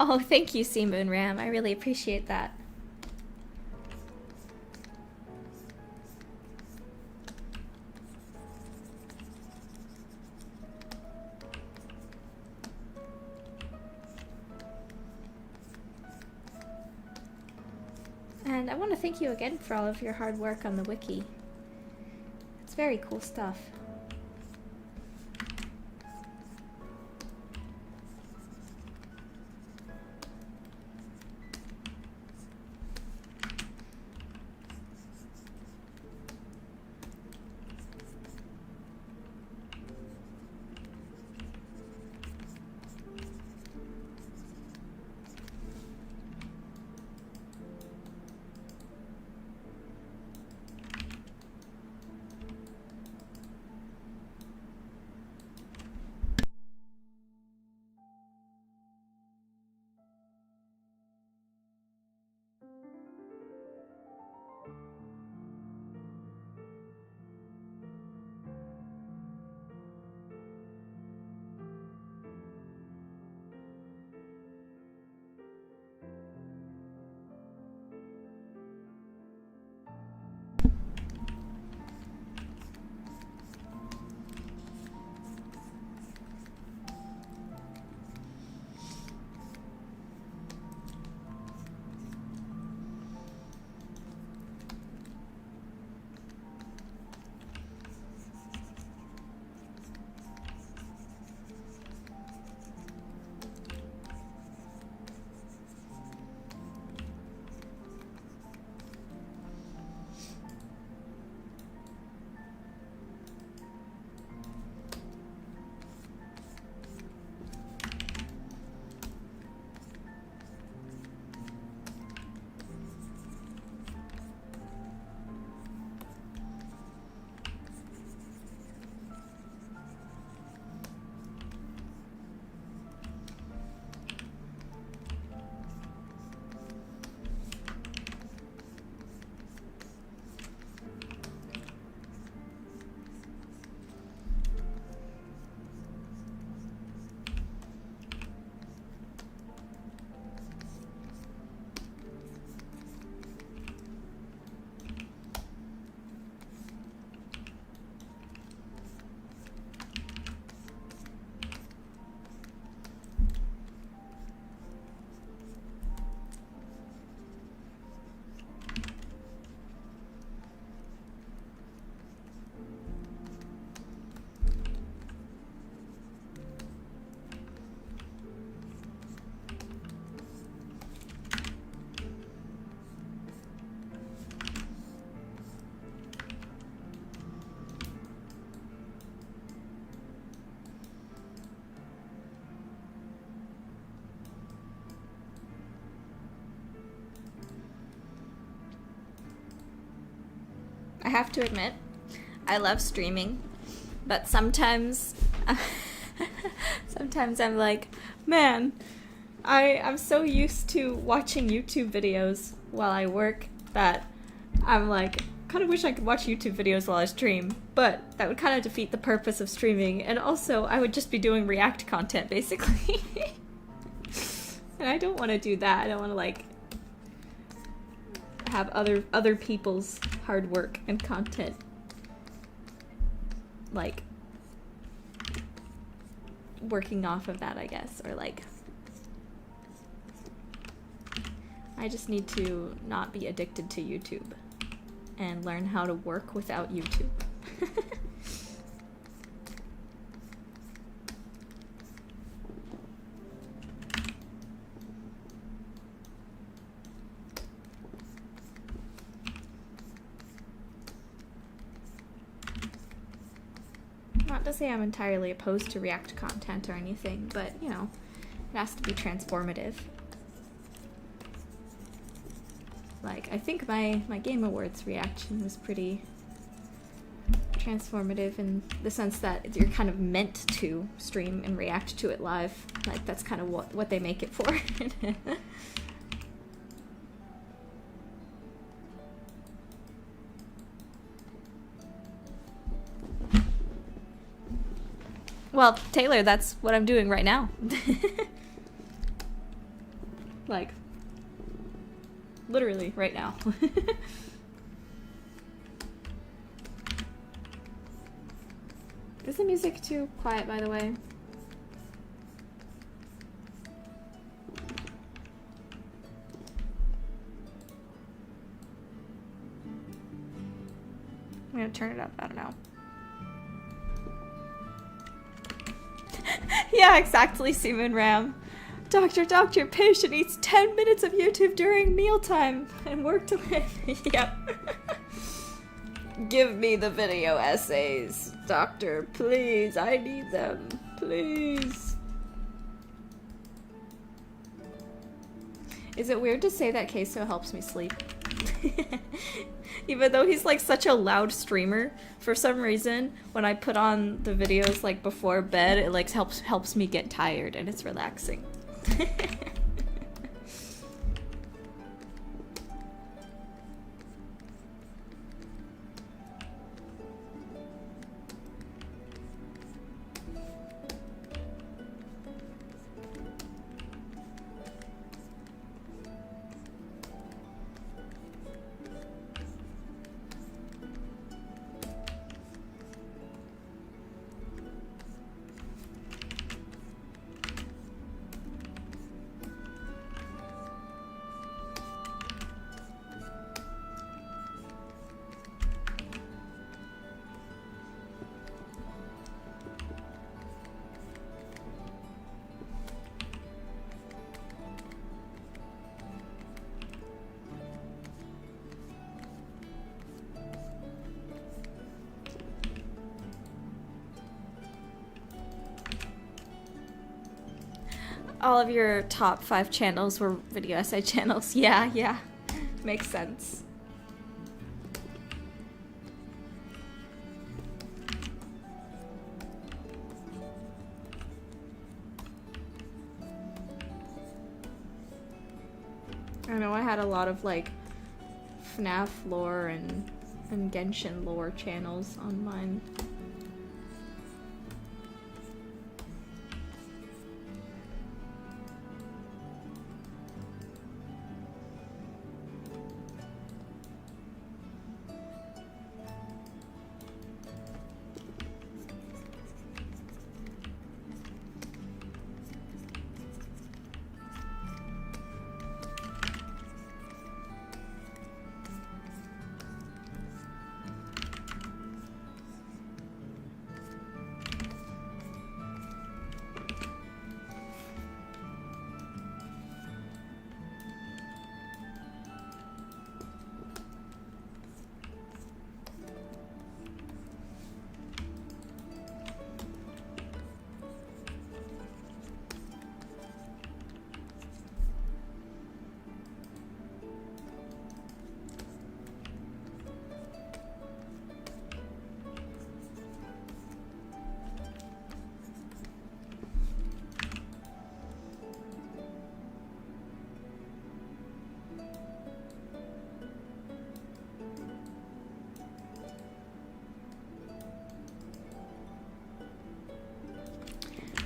Oh, thank you, Sea Moon Ram. I really appreciate that. And I want to thank you again for all of your hard work on the wiki. It's very cool stuff. I have to admit, I love streaming, but sometimes, sometimes I'm like, man, I'm so used to watching YouTube videos while I work that I'm like, kind of wish I could watch YouTube videos while I stream, but that would kind of defeat the purpose of streaming, and also I would just be doing React content, basically. And I don't want to do that. I don't want to, like, have other people's hard work and content, like, working off of that, I guess, or like, I just need to not be addicted to YouTube and learn how to work without YouTube. Not to say I'm entirely opposed to React content or anything, but, you know, it has to be transformative. Like, I think my Game Awards reaction was pretty transformative in the sense that you're kind of meant to stream and react to it live. Like, that's kind of what they make it for. Well, Taylor, that's what I'm doing right now. Like, literally right now. Is the music too quiet, by the way? I'm gonna turn it up, I don't know. Yeah, exactly, Seaman Ram. Doctor, patient eats 10 minutes of YouTube during mealtime and work to live. Yep. Give me the video essays, doctor, please. I need them, please. Is it weird to say that queso helps me sleep? Even though he's like such a loud streamer, for some reason, when I put on the videos like before bed, it like helps me get tired and it's relaxing. All of your top 5 channels were video essay channels. Yeah. Makes sense. I know I had a lot of like FNAF lore and Genshin lore channels on mine.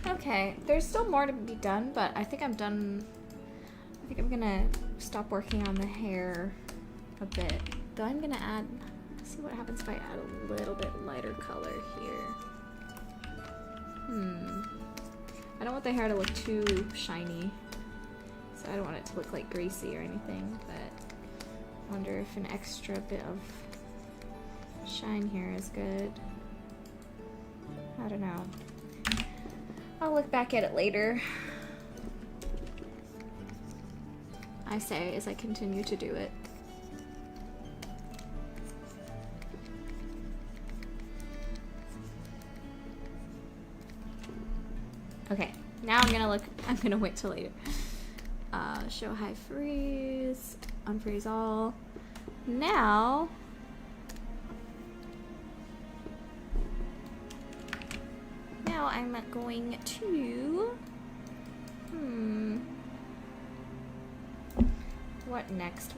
Okay, there's still more to be done, but I think I'm done. I think I'm gonna stop working on the hair a bit. Though I'm gonna add, see what happens if I add a little bit lighter color here. I don't want the hair to look too shiny, so I don't want it to look like greasy or anything, but I wonder if an extra bit of shine here is good. I don't know. I'll look back at it later. I say as I continue to do it. Okay, now I'm gonna wait till later. Show high freeze, unfreeze all. Now, I'm going to, what next?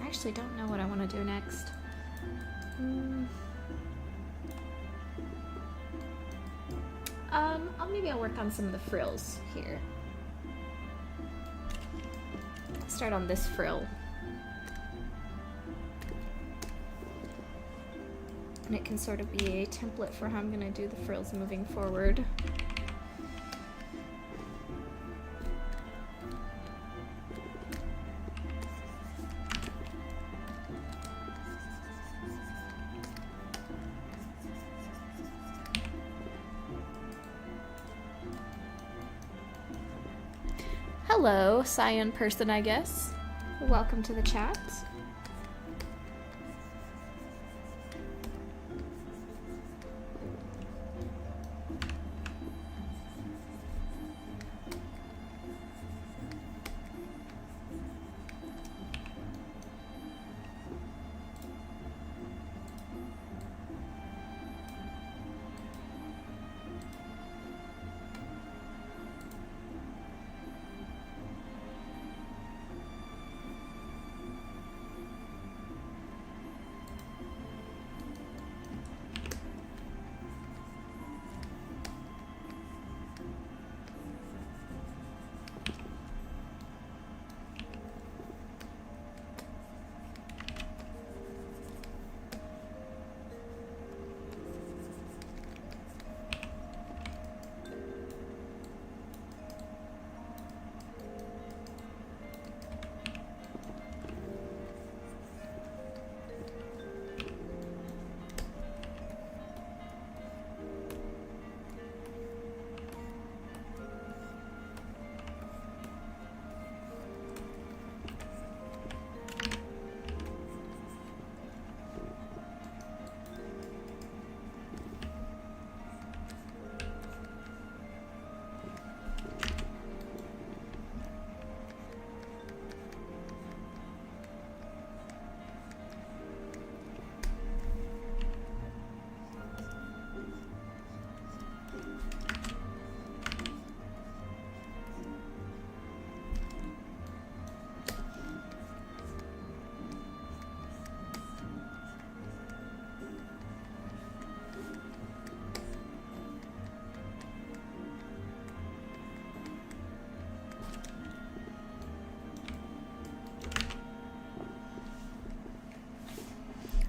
I actually don't know what I want to do next. Maybe I'll work on some of the frills here. Start on this frill. And it can sort of be a template for how I'm gonna do the frills moving forward. Hello, Scion person, I guess. Welcome to the chat.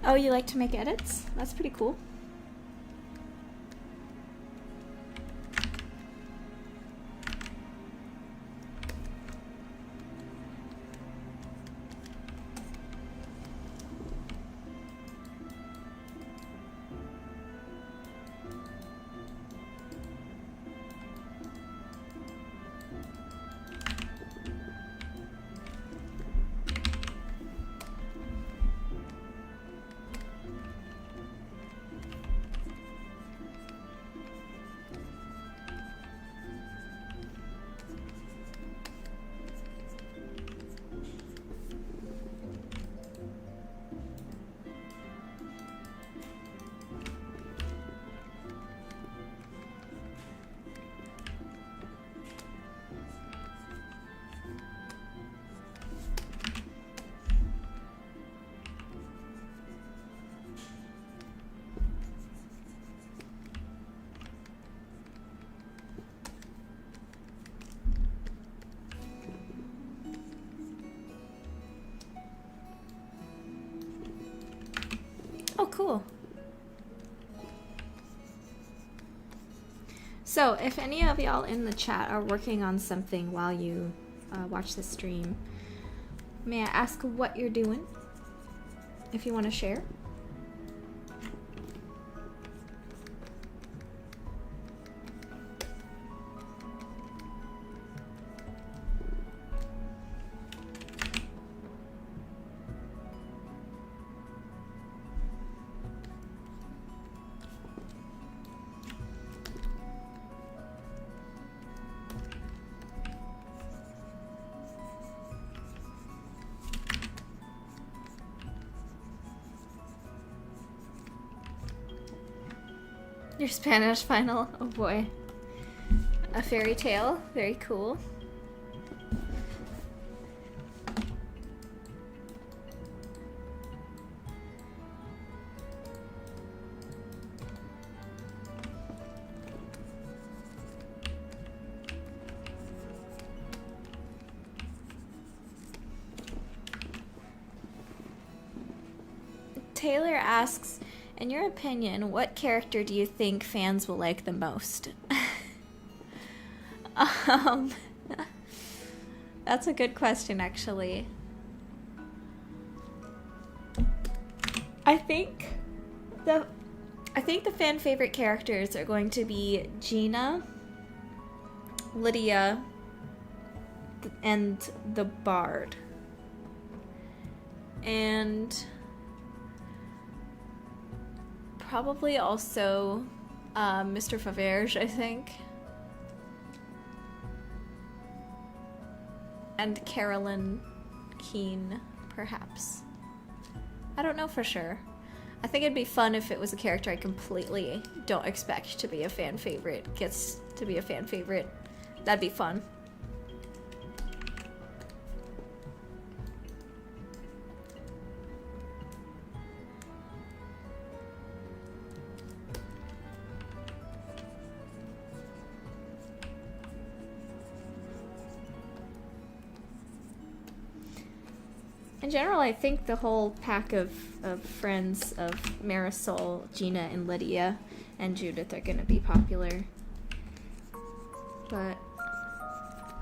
Oh, you like to make edits? That's pretty cool. Oh, cool. So, if any of y'all in the chat are working on something while you watch the stream, may I ask what you're doing? If you want to share. Your Spanish final? Oh boy. A fairy tale? Very cool. Taylor asks, in your opinion, what character do you think fans will like the most? That's a good question, actually. I think the fan favorite characters are going to be Gina, Lydia, the Bard. And probably also Mr. Faverge, I think. And Carolyn Keene, perhaps. I don't know for sure. I think it'd be fun if it was a character I completely don't expect to be a fan favorite gets to be a fan favorite. That'd be fun. In general, I think the whole pack of friends of Marisol, Gina, and Lydia, and Judith are going to be popular. But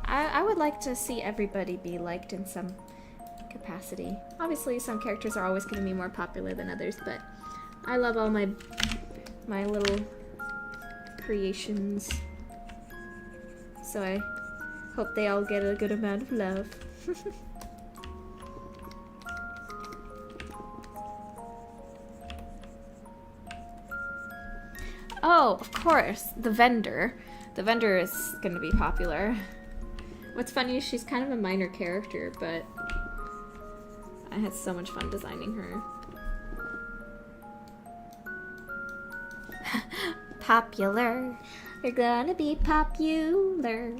I would like to see everybody be liked in some capacity. Obviously, some characters are always going to be more popular than others, but I love all my little creations. So I hope they all get a good amount of love. Oh, of course, the vendor. The vendor is going to be popular. What's funny is she's kind of a minor character, but I had so much fun designing her. Popular. You're gonna be popular.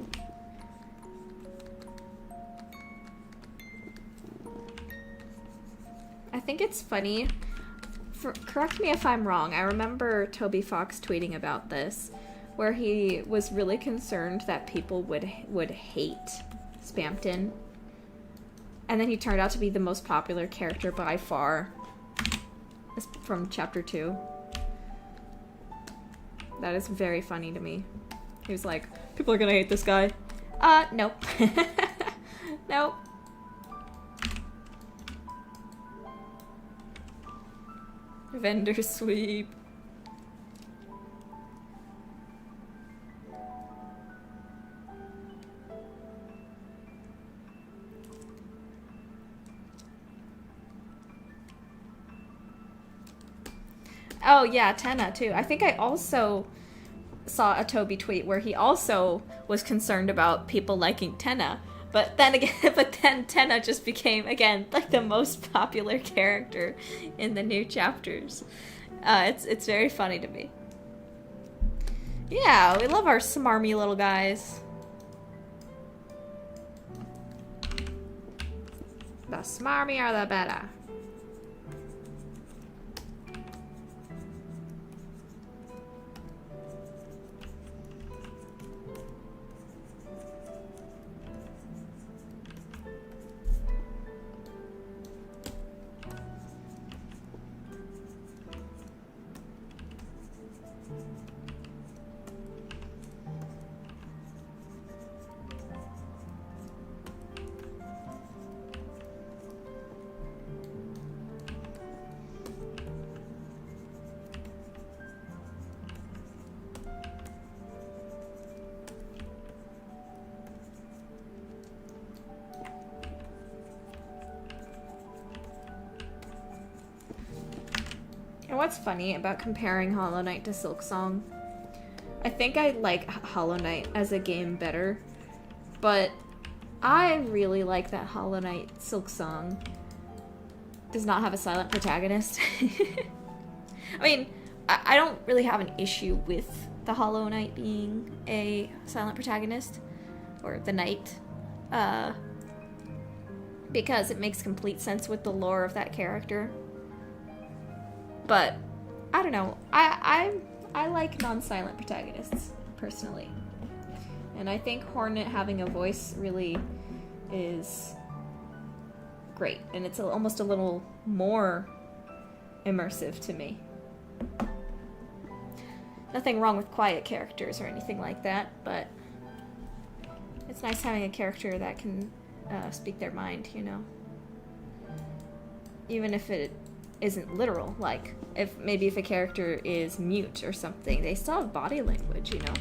I think it's funny. Correct me if I'm wrong, I remember Toby Fox tweeting about this, where he was really concerned that people would hate Spamton. And then he turned out to be the most popular character by far from chapter 2. That is very funny to me. He was like, people are gonna hate this guy. Nope. Nope. Vendor sweep. Oh yeah, Tenna too. I think I also saw a Toby tweet where he also was concerned about people liking Tenna. But then Tenna just became, again, like the most popular character in the new chapters. It's very funny to me. Yeah, we love our smarmy little guys. The smarmier the better. And what's funny about comparing Hollow Knight to Silksong? I think I like Hollow Knight as a game better, but I really like that Hollow Knight Silksong does not have a silent protagonist. I mean, I don't really have an issue with the Hollow Knight being a silent protagonist, or the knight, because it makes complete sense with the lore of that character. But I don't know. I like non-silent protagonists personally, and I think Hornet having a voice really is great, and it's almost a little more immersive to me. Nothing wrong with quiet characters or anything like that, but it's nice having a character that can speak their mind, you know? Even if it isn't literal, like, if a character is mute or something, they still have body language, you know?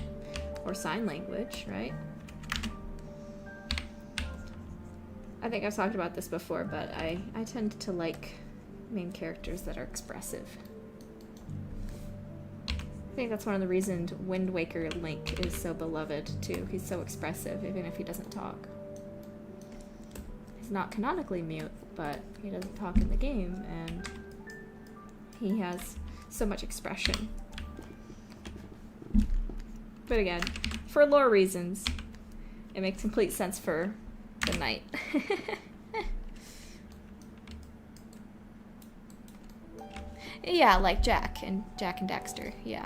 Or sign language, right? I think I've talked about this before, but I tend to like main characters that are expressive. I think that's one of the reasons Wind Waker Link is so beloved, too. He's so expressive, even if he doesn't talk. He's not canonically mute, but he doesn't talk in the game, and he has so much expression. But again, for lore reasons, it makes complete sense for the knight. Yeah, like Jack and Daxter, yeah.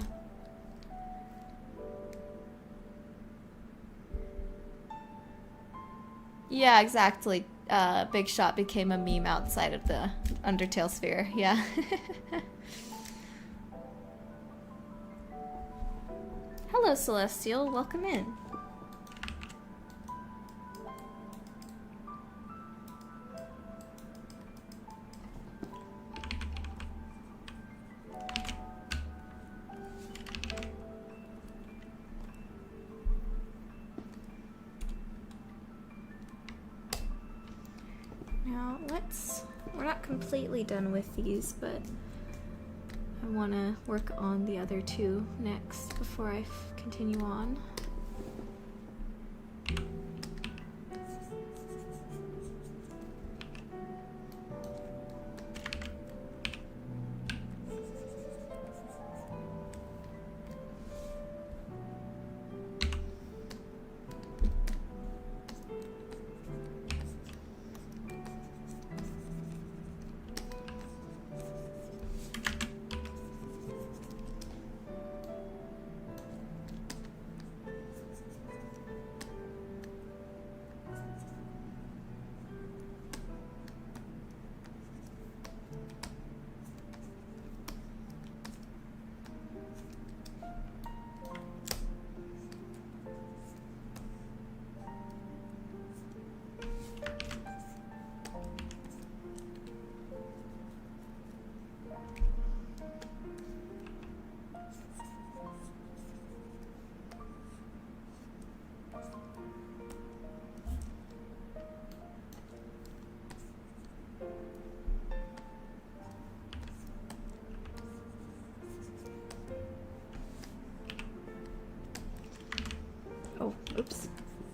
Yeah, exactly. Big Shot became a meme outside of the Undertale sphere, yeah. Hello, Celestial, welcome in. Now, we're not completely done with these, but I want to work on the other two next before I continue on. Oh, oops.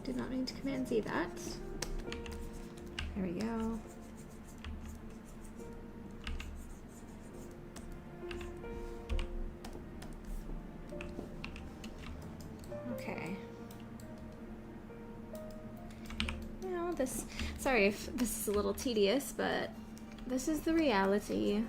Did not mean to Command Z that. There we go. Okay. Now this, sorry if this is a little tedious, but this is the reality.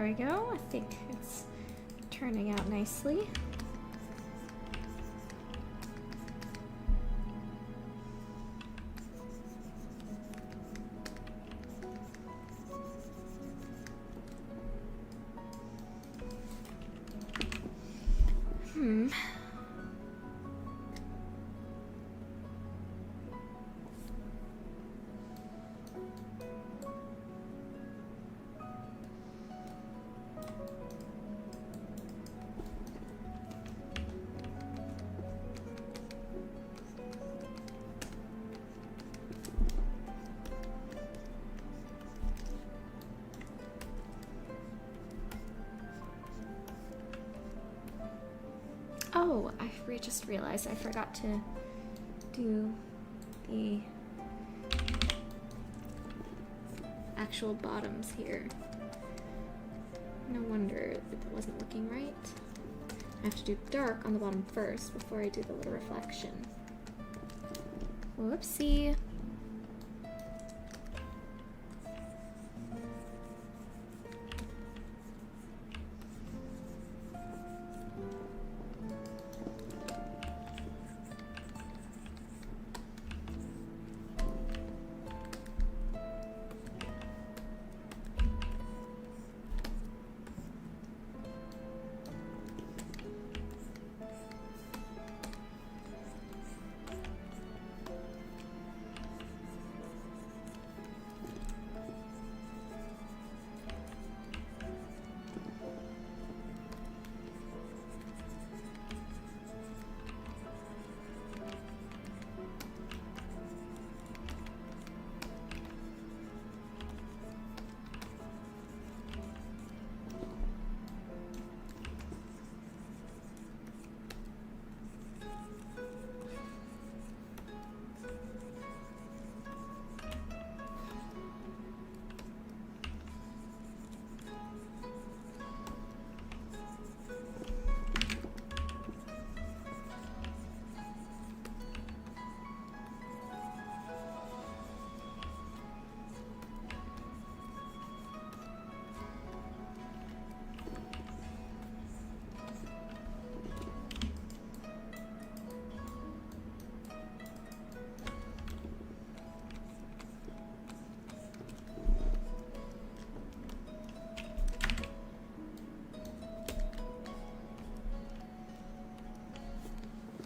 we go. I think it's turning out nicely. Oh, just realized I forgot to do the actual bottoms here. No wonder it wasn't looking right. I have to do dark on the bottom first before I do the little reflection. Whoopsie.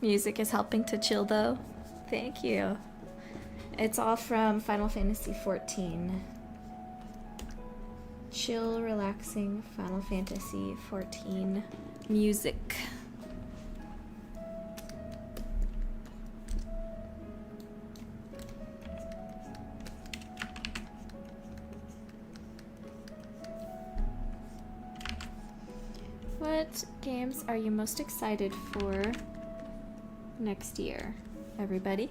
Music is helping to chill though. Thank you. It's all from Final Fantasy XIV. Chill, relaxing Final Fantasy XIV music. What games are you most excited for next year, everybody?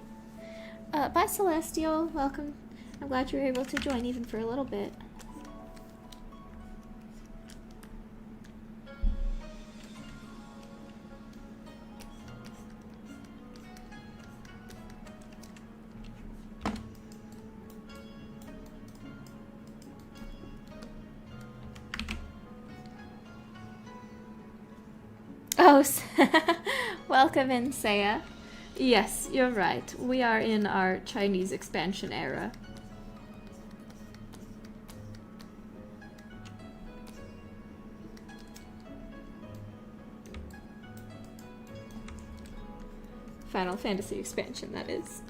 Bye, Celestial. Welcome. I'm glad you were able to join even for a little bit. Oh, welcome in, Saya. Yes, you're right. We are in our Chinese expansion era. Final Fantasy expansion, that is.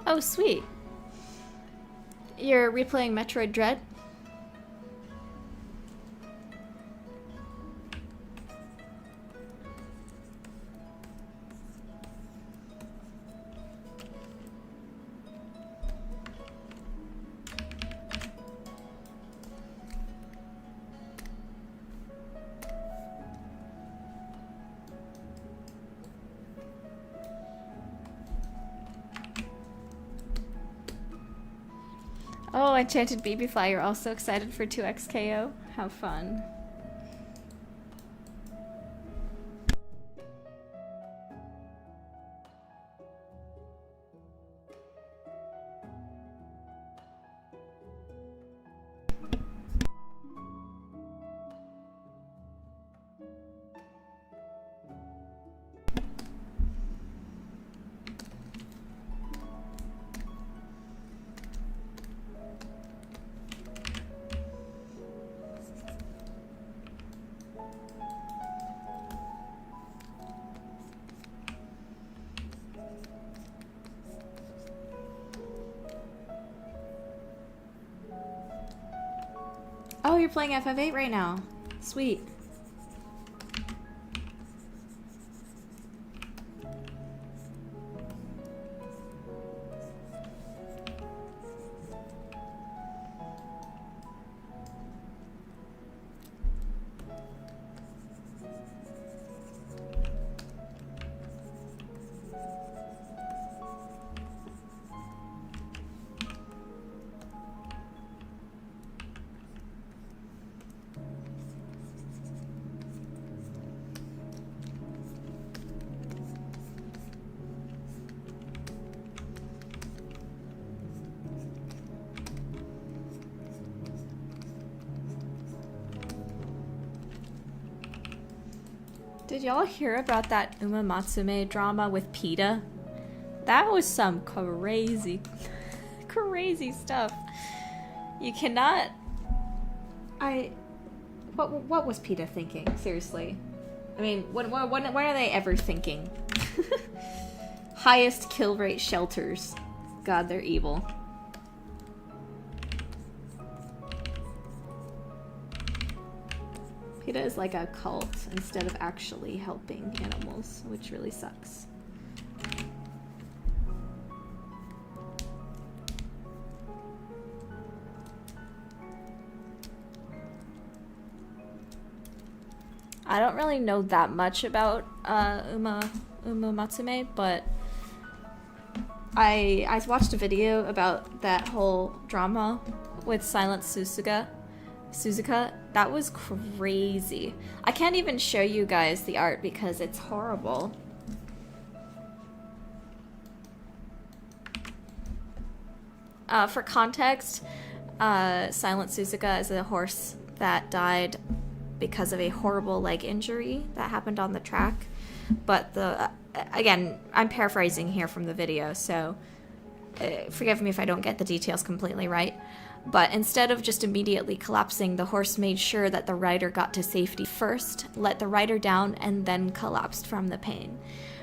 Oh, sweet. You're replaying Metroid Dread? Oh, Enchanted Babyfly, you're also excited for 2XKO? How fun. Oh, you're playing FF8 right now. Sweet. Did y'all hear about that Uma Matsume drama with PETA? That was some crazy, crazy stuff. You cannot... What was PETA thinking? Seriously. I mean, what are they ever thinking? Highest kill rate shelters. God, they're evil. PETA is like a cult instead of actually helping animals, which really sucks. I don't really know that much about Uma Matsume, but I watched a video about that whole drama with Silent Suzuka. That was crazy. I can't even show you guys the art because it's horrible. For context, Silent Suzuka is a horse that died because of a horrible leg injury that happened on the track. But again, I'm paraphrasing here from the video, so forgive me if I don't get the details completely right. But instead of just immediately collapsing, the horse made sure that the rider got to safety first, let the rider down, and then collapsed from the pain.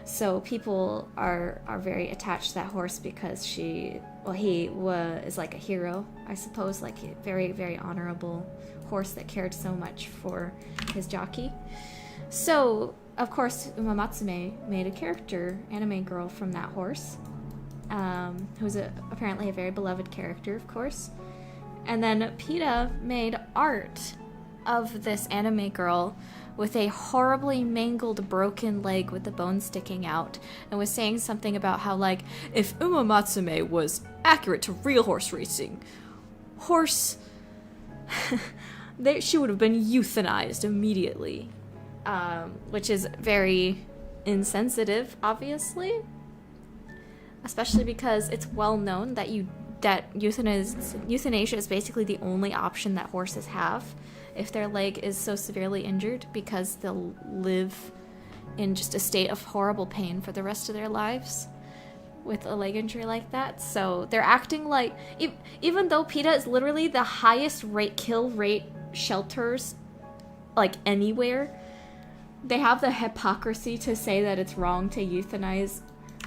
So people are very attached to that horse because he is like a hero, I suppose, like a very, very honorable horse that cared so much for his jockey. So, of course, Uma Matsume made a character, anime girl, from that horse, who's apparently a very beloved character, of course. And then PETA made art of this anime girl with a horribly mangled, broken leg with the bone sticking out, and was saying something about how, like, if Uma Matsume was accurate to real horse racing, she would have been euthanized immediately. Which is very insensitive, obviously. Especially because it's well known that euthanasia is basically the only option that horses have if their leg is so severely injured, because they'll live in just a state of horrible pain for the rest of their lives with a leg injury like that. So they're acting like, even though PETA is literally the highest kill rate shelters like anywhere, they have the hypocrisy to say that it's wrong to euthanize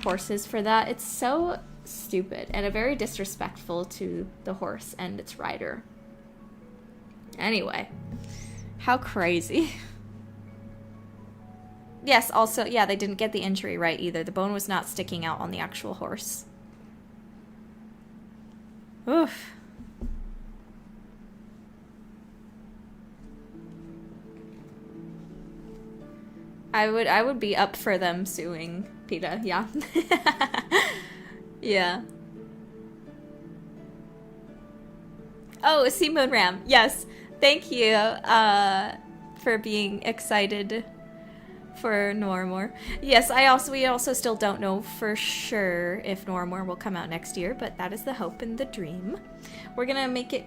horses for that. It's so stupid and very disrespectful to the horse and its rider. Anyway, how crazy. Yes, also, yeah, they didn't get the injury right either. The bone was not sticking out on the actual horse. Oof. I would be up for them suing PETA, yeah. Yeah. Oh, Sea Moon Ram. Yes. Thank you for being excited for Norimor. Yes, we also still don't know for sure if Norimor will come out next year, but that is the hope and the dream. We're gonna make it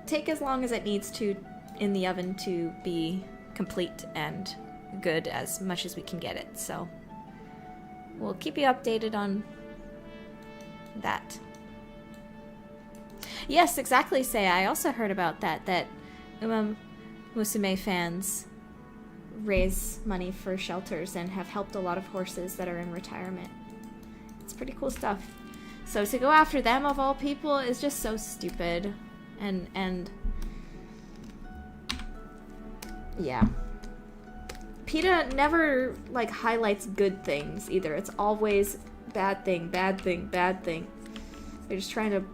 take as long as it needs to in the oven to be complete and good as much as we can get it. So we'll keep you updated on that. Yes, exactly, Say. I also heard about that Musume fans raise money for shelters and have helped a lot of horses that are in retirement. It's pretty cool stuff. So to go after them of all people is just so stupid. And yeah. PETA never like highlights good things either. It's always bad thing, bad thing, bad thing. They're just trying to.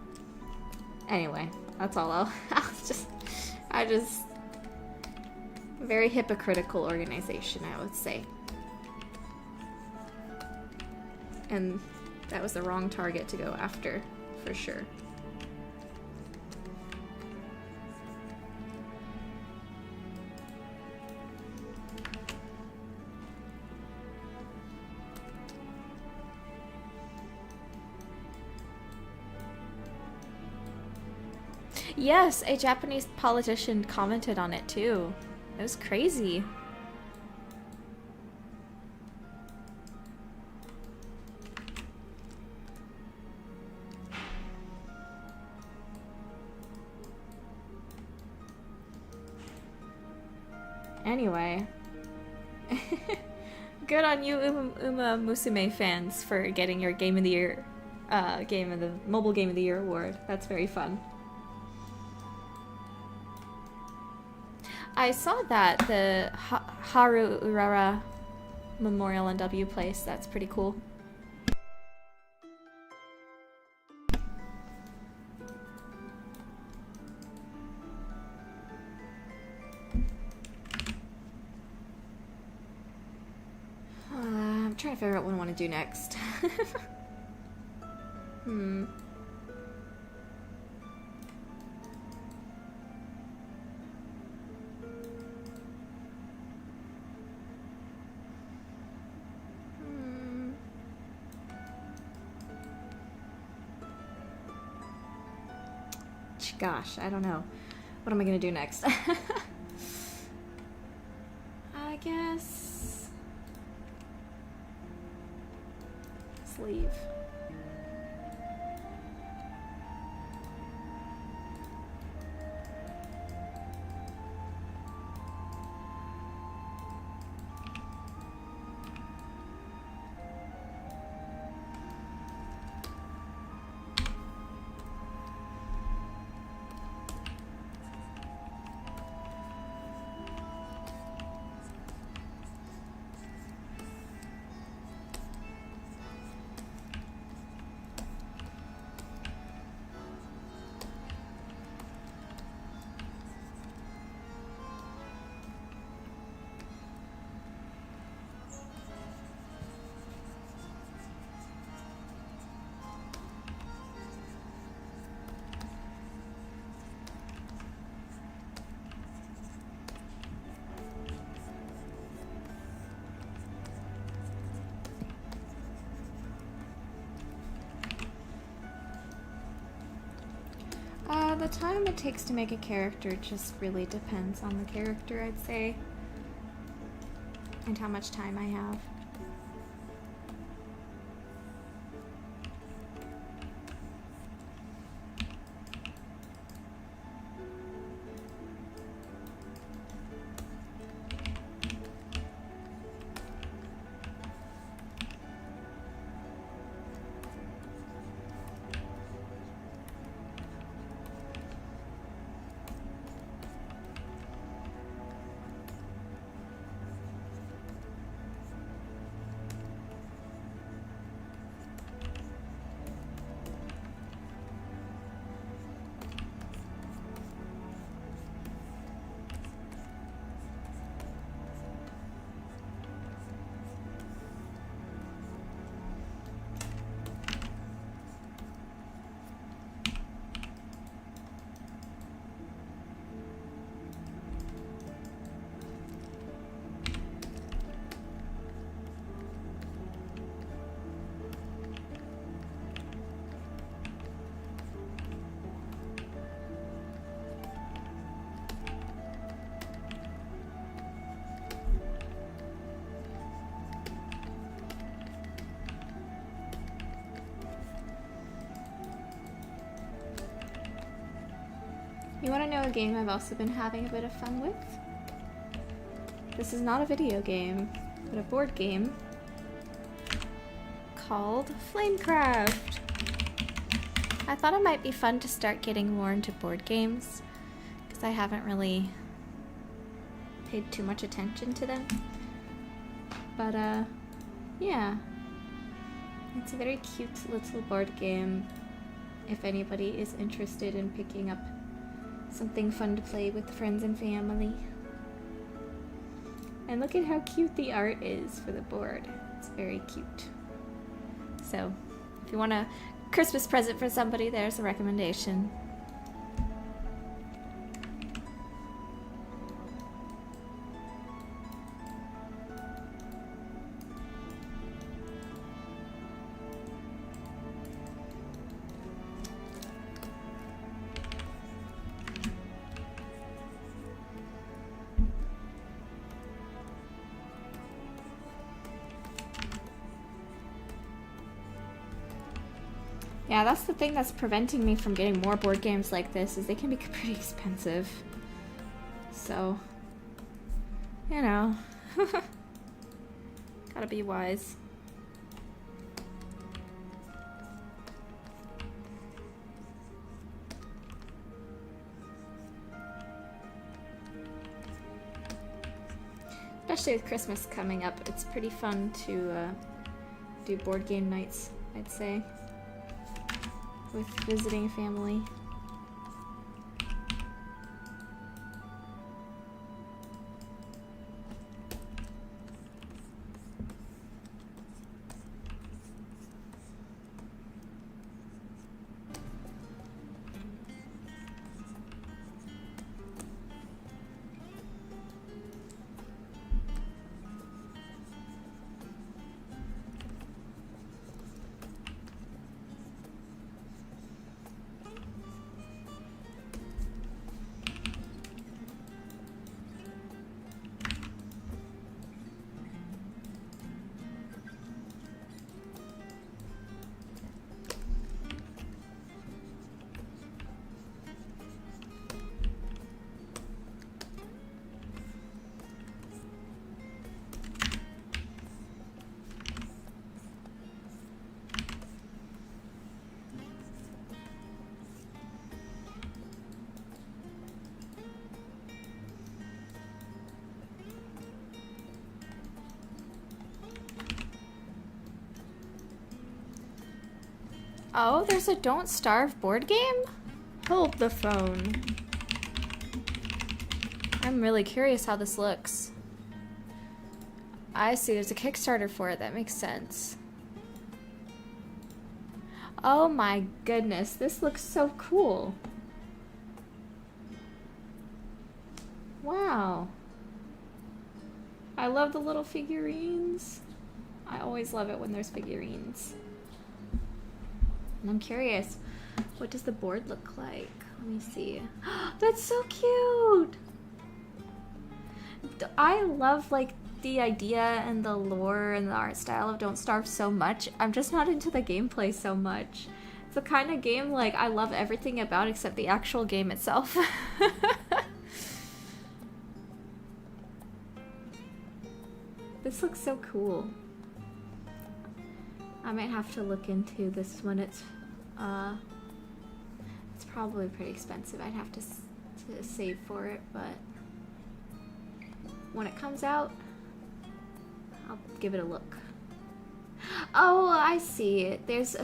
Anyway, that's all. I just very hypocritical organization, I would say. And that was the wrong target to go after, for sure. Yes, a Japanese politician commented on it too. It was crazy. Anyway. Good on you, Uma Musume fans, for getting your Game of the Year, Mobile Game of the Year award. That's very fun. I saw that, the Haru Urara Memorial NW place. That's pretty cool. I'm trying to figure out what I want to do next. Gosh, I don't know. What am I gonna do next? I guess... let's leave. The time it takes to make a character just really depends on the character, I'd say. And how much time I have. You want to know a game I've also been having a bit of fun with? This is not a video game, but a board game called Flamecraft. I thought it might be fun to start getting more into board games because I haven't really paid too much attention to them. But yeah, it's a very cute little board game if anybody is interested in picking up something fun to play with friends and family. And look at how cute the art is for the board. It's very cute. So, if you want a Christmas present for somebody, there's a recommendation. Yeah, that's the thing that's preventing me from getting more board games like this, is they can be pretty expensive. So, you know, gotta be wise. Especially with Christmas coming up, it's pretty fun to do board game nights, I'd say, with visiting family. Oh, there's a Don't Starve board game? Hold the phone. I'm really curious how this looks. I see, there's a Kickstarter for it. That makes sense. Oh my goodness, this looks so cool. Wow. I love the little figurines. I always love it when there's figurines. And I'm curious, what does the board look like? Let me see. That's so cute! I love like the idea and the lore and the art style of Don't Starve so much. I'm just not into the gameplay so much. It's the kind of game like I love everything about except the actual game itself. This looks so cool. I might have to look into this when it's probably pretty expensive. I'd have to save for it, but when it comes out, I'll give it a look. Oh, I see. There's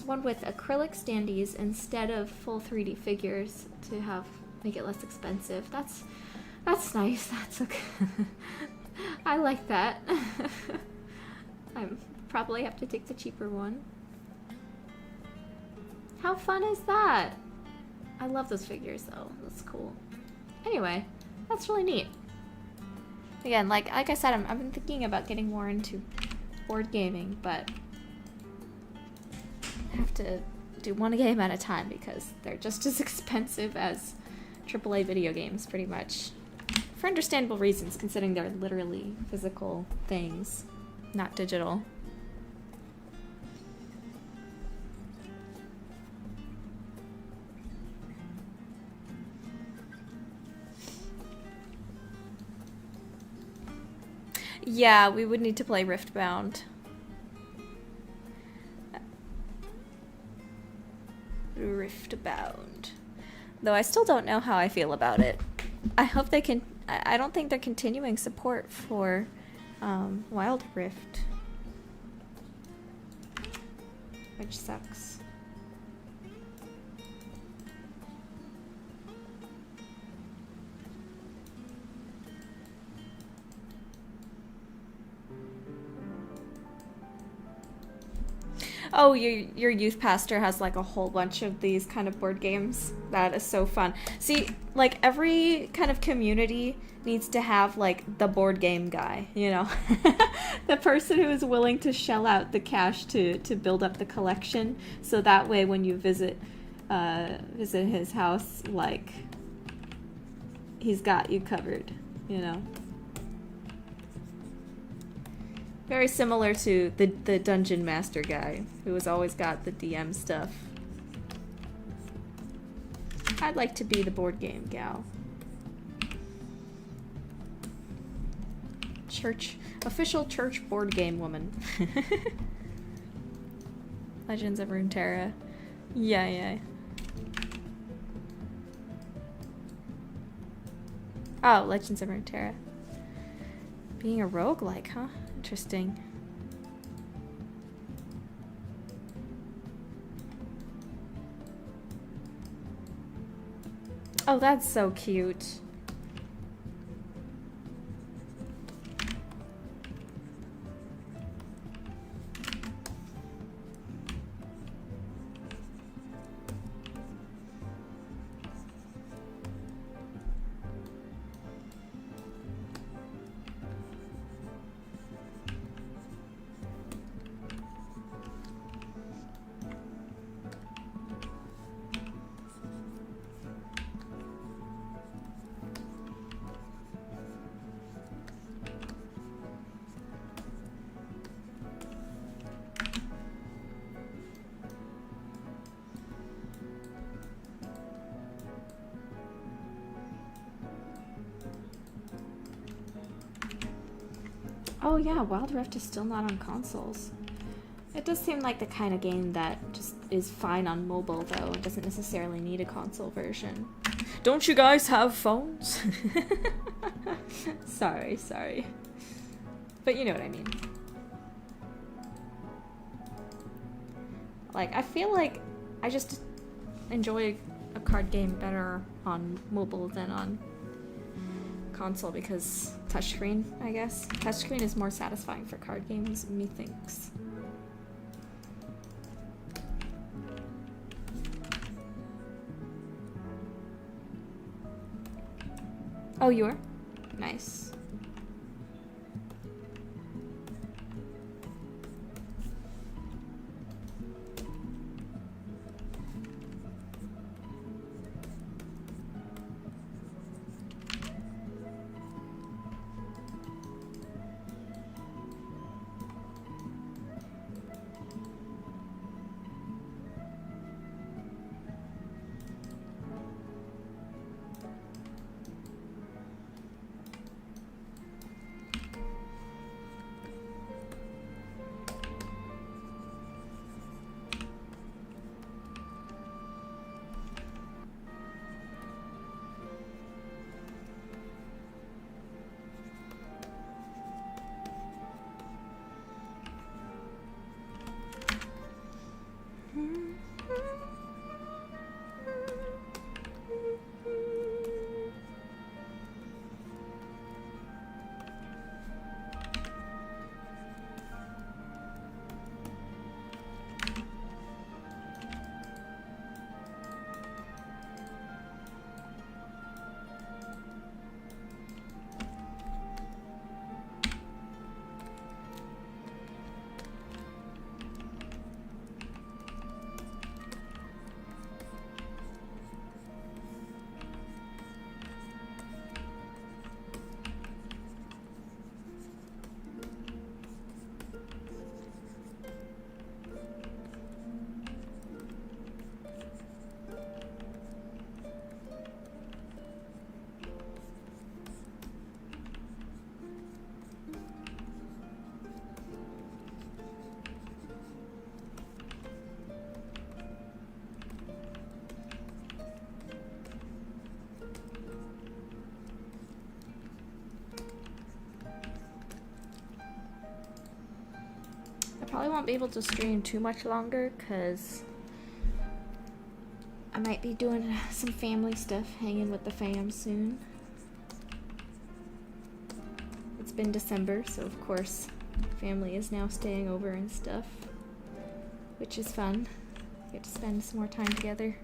one with acrylic standees instead of full 3D figures to make it less expensive. That's nice. That's okay. I like that. I probably have to take the cheaper one. How fun is that? I love those figures though. That's cool. Anyway, that's really neat. Again, like I said, I've been thinking about getting more into board gaming, but I have to do one game at a time because they're just as expensive as AAA video games, pretty much. For understandable reasons, considering they're literally physical things, not digital. Yeah, we would need to play Riftbound. Riftbound. Though I still don't know how I feel about it. I hope they can. I don't think they're continuing support for Wild Rift, which sucks. Oh, your youth pastor has like a whole bunch of these kind of board games. That is so fun. See, like every kind of community needs to have like the board game guy, you know? The person who is willing to shell out the cash to build up the collection, so that way when you visit his house, like he's got you covered, you know? Very similar to the dungeon master guy, who has always got the DM stuff. I'd like to be the board game gal. Official church board game woman. Legends of Runeterra. Yeah. Oh, Legends of Runeterra. Being a roguelike, huh? Interesting. Oh, that's so cute. Oh yeah, Wild Rift is still not on consoles. It does seem like the kind of game that just is fine on mobile, though. It doesn't necessarily need a console version. Don't you guys have phones? Sorry. But you know what I mean. Like, I feel like I just enjoy a card game better on mobile than on console because touchscreen, I guess. Touchscreen is more satisfying for card games, methinks. Oh, you are? Nice. won't be able to stream too much longer because I might be doing some family stuff, hanging with the fam soon. It's been December, so of course family is now staying over and stuff, which is fun. Get to spend some more time together.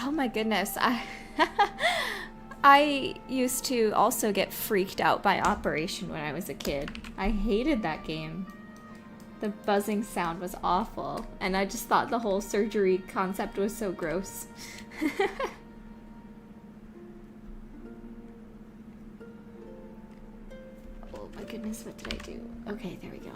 Oh my goodness, I used to also get freaked out by Operation when I was a kid. I hated that game. The buzzing sound was awful, and I just thought the whole surgery concept was so gross. Oh my goodness, what did I do? Okay, there we go.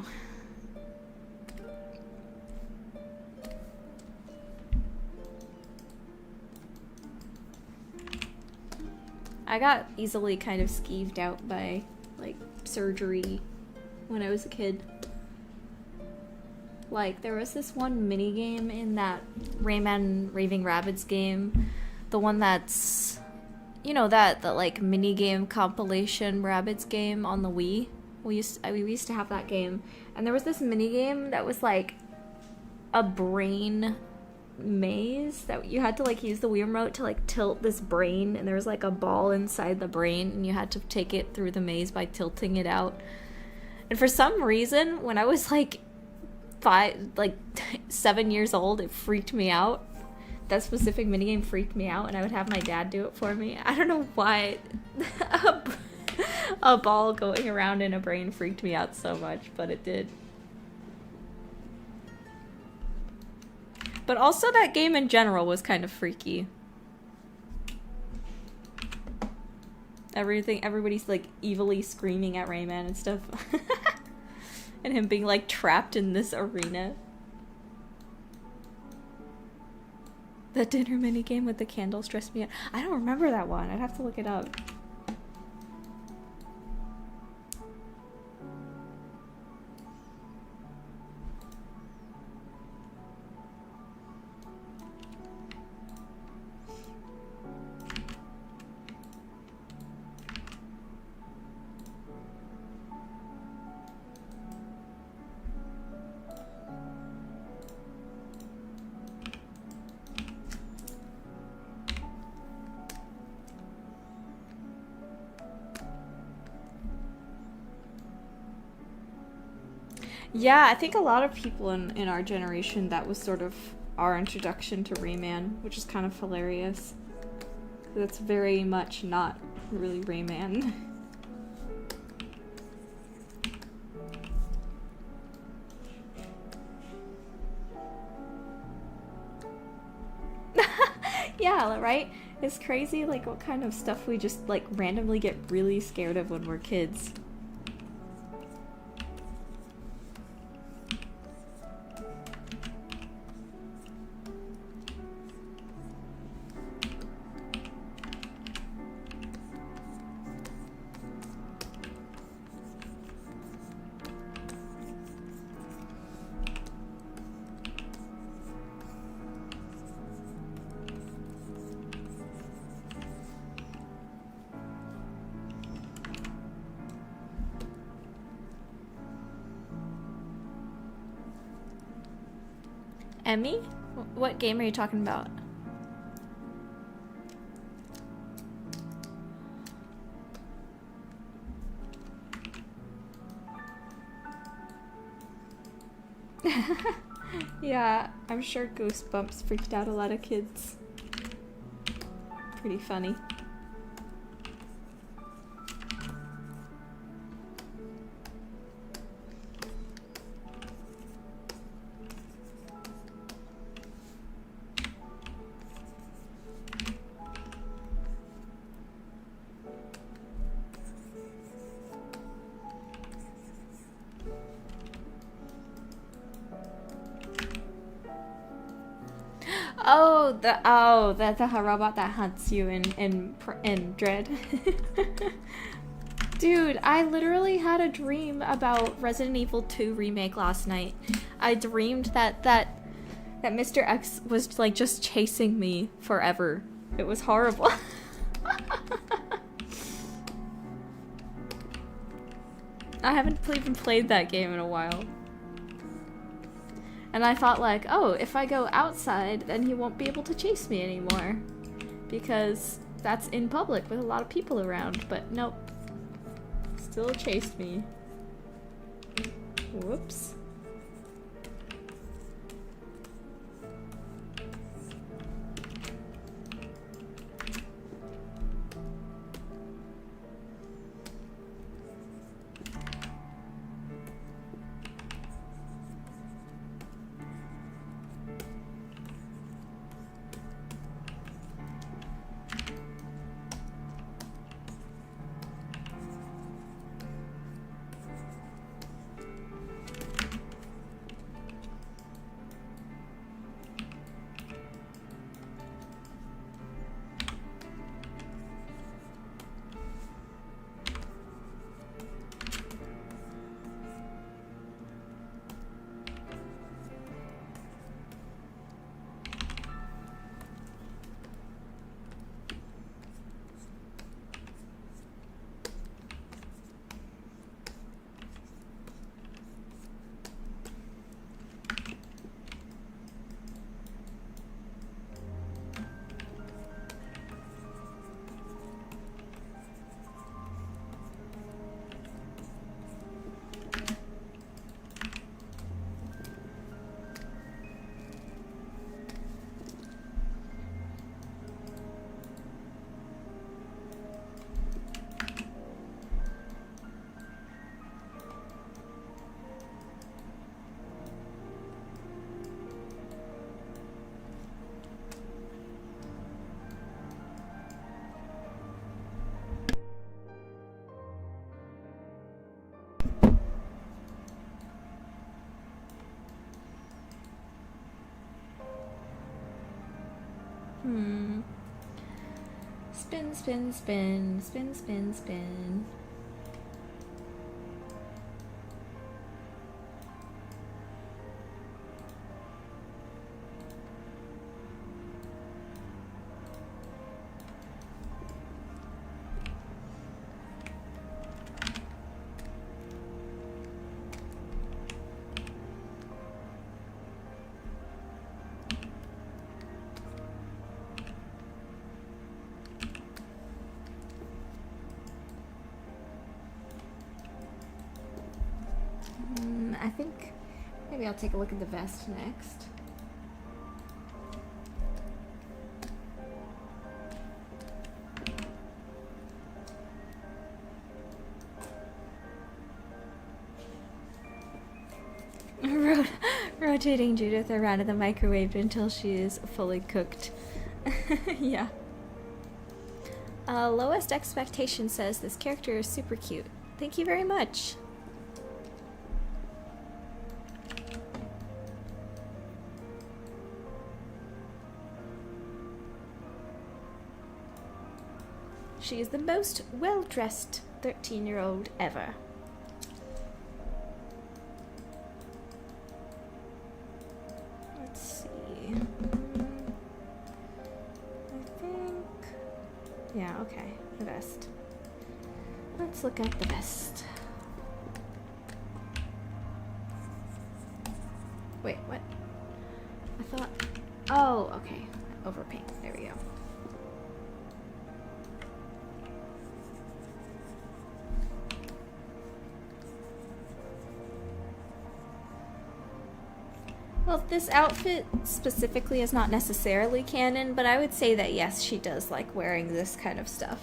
I got easily kind of skeeved out by, like, surgery when I was a kid. Like, there was this one mini-game in that Rayman Raving Rabbids game. The one that's, you know, that like, mini-game compilation Rabbids game on the Wii. We used to have that game. And there was this mini-game that was, like, a brain maze that you had to like use the Wii remote to like tilt this brain, and there was like a ball inside the brain and you had to take it through the maze by tilting it out. And for some reason when I was like 7 years old, it freaked me out. That specific minigame freaked me out, and I would have my dad do it for me. I don't know why a ball going around in a brain freaked me out so much, but it did. But also that game in general was kind of freaky. Everybody's like evilly screaming at Rayman and stuff. And him being like trapped in this arena. The dinner mini game with the candles stressed me out. I don't remember that one. I'd have to look it up. Yeah, I think a lot of people in our generation, that was sort of our introduction to Rayman, which is kind of hilarious. That's very much not really Rayman. Yeah, right? It's crazy, like, what kind of stuff we just, like, randomly get really scared of when we're kids. Emmy? What game are you talking about? Yeah, I'm sure Goosebumps freaked out a lot of kids. Pretty funny. The robot that hunts you in Dread. Dude, I literally had a dream about Resident Evil 2 remake last night. I dreamed that Mr. X was like just chasing me forever. It was horrible. I haven't even played that game in a while. And I thought like, oh, if I go outside, then he won't be able to chase me anymore. Because that's in public with a lot of people around. But nope. Still chased me. Whoops. Spin, spin, spin, spin, spin, spin. I think maybe I'll take a look at the vest next. Rotating Judith around in the microwave until she is fully cooked. Yeah. Lowest Expectation says this character is super cute. Thank you very much. She is the most well-dressed 13-year-old ever. Let's see. I think... Yeah, okay. The vest. Let's look at the vest. Wait, what? I thought... Oh, okay. Overpaint. There we go. Well, this outfit specifically is not necessarily canon, but I would say that yes, she does like wearing this kind of stuff.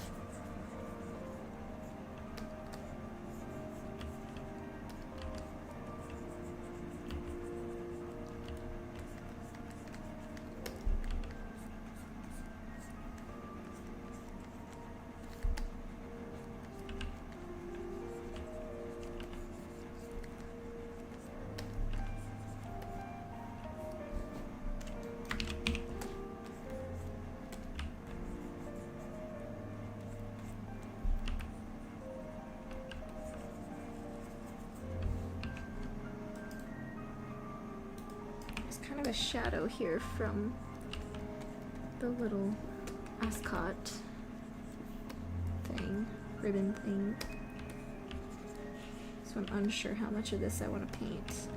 Kind of a shadow here from the little ascot thing, ribbon thing. So I'm unsure how much of this I want to paint.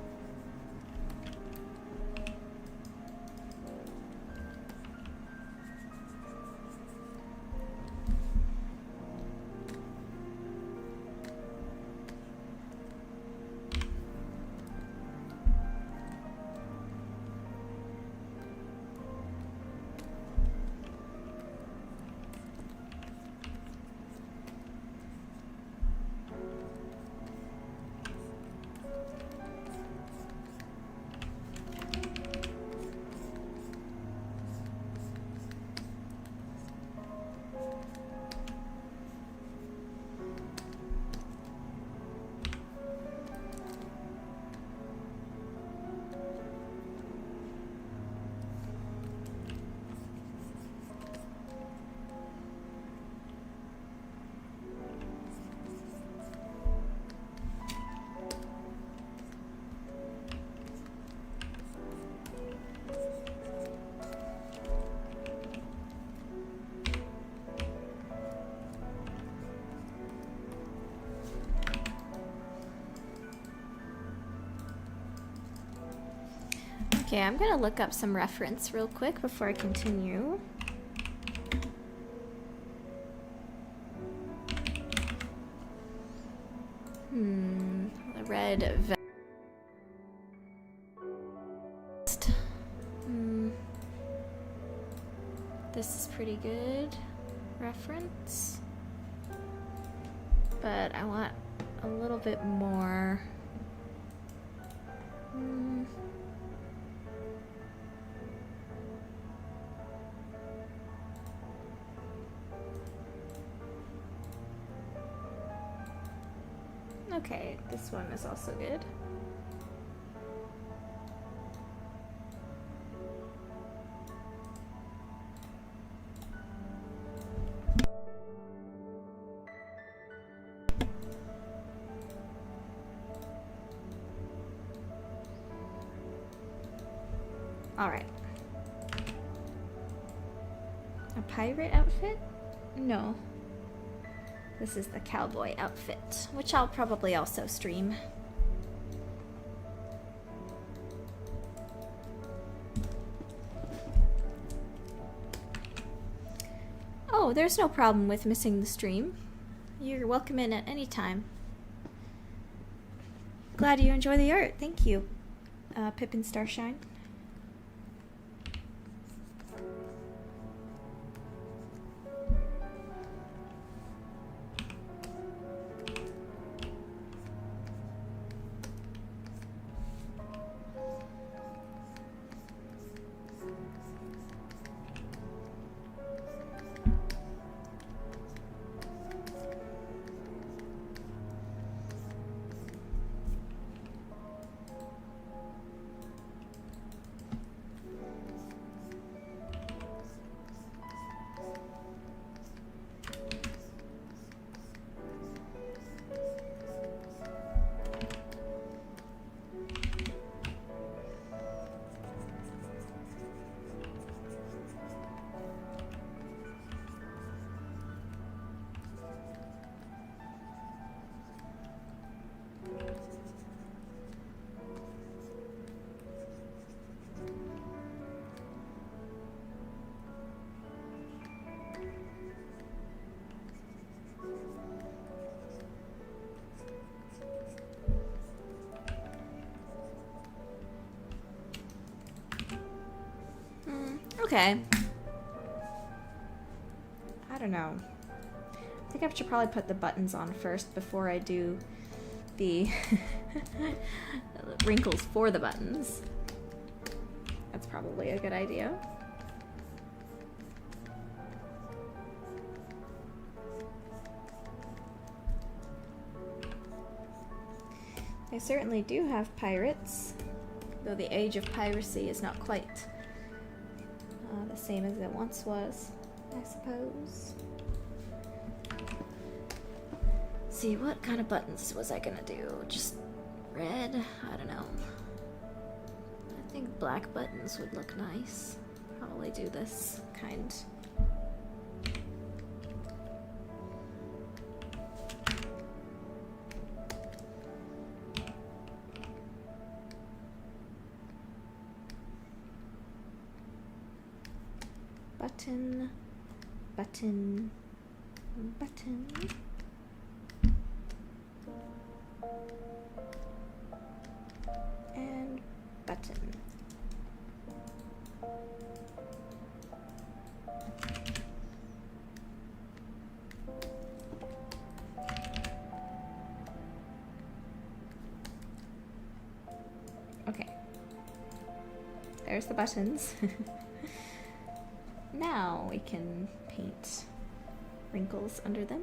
Okay, I'm gonna look up some reference real quick before I continue. The red vest. This is pretty good reference, but I want a little bit more. Okay, this one is also good. All right. A pirate outfit? No. This is the cowboy outfit, which I'll probably also stream. Oh, there's no problem with missing the stream. You're welcome in at any time. Glad you enjoy the art. Thank you, Pippin Starshine. okay. I don't know. I think I should probably put the buttons on first before I do the wrinkles for the buttons. That's probably a good idea. They certainly do have pirates, though the age of piracy is not quite the same as it once was, I suppose. See, what kind of buttons was I gonna do? Just red? I don't know. I think black buttons would look nice. Probably do this kind. Button, button, button. And button. Okay. There's the buttons. Now we can paint wrinkles under them.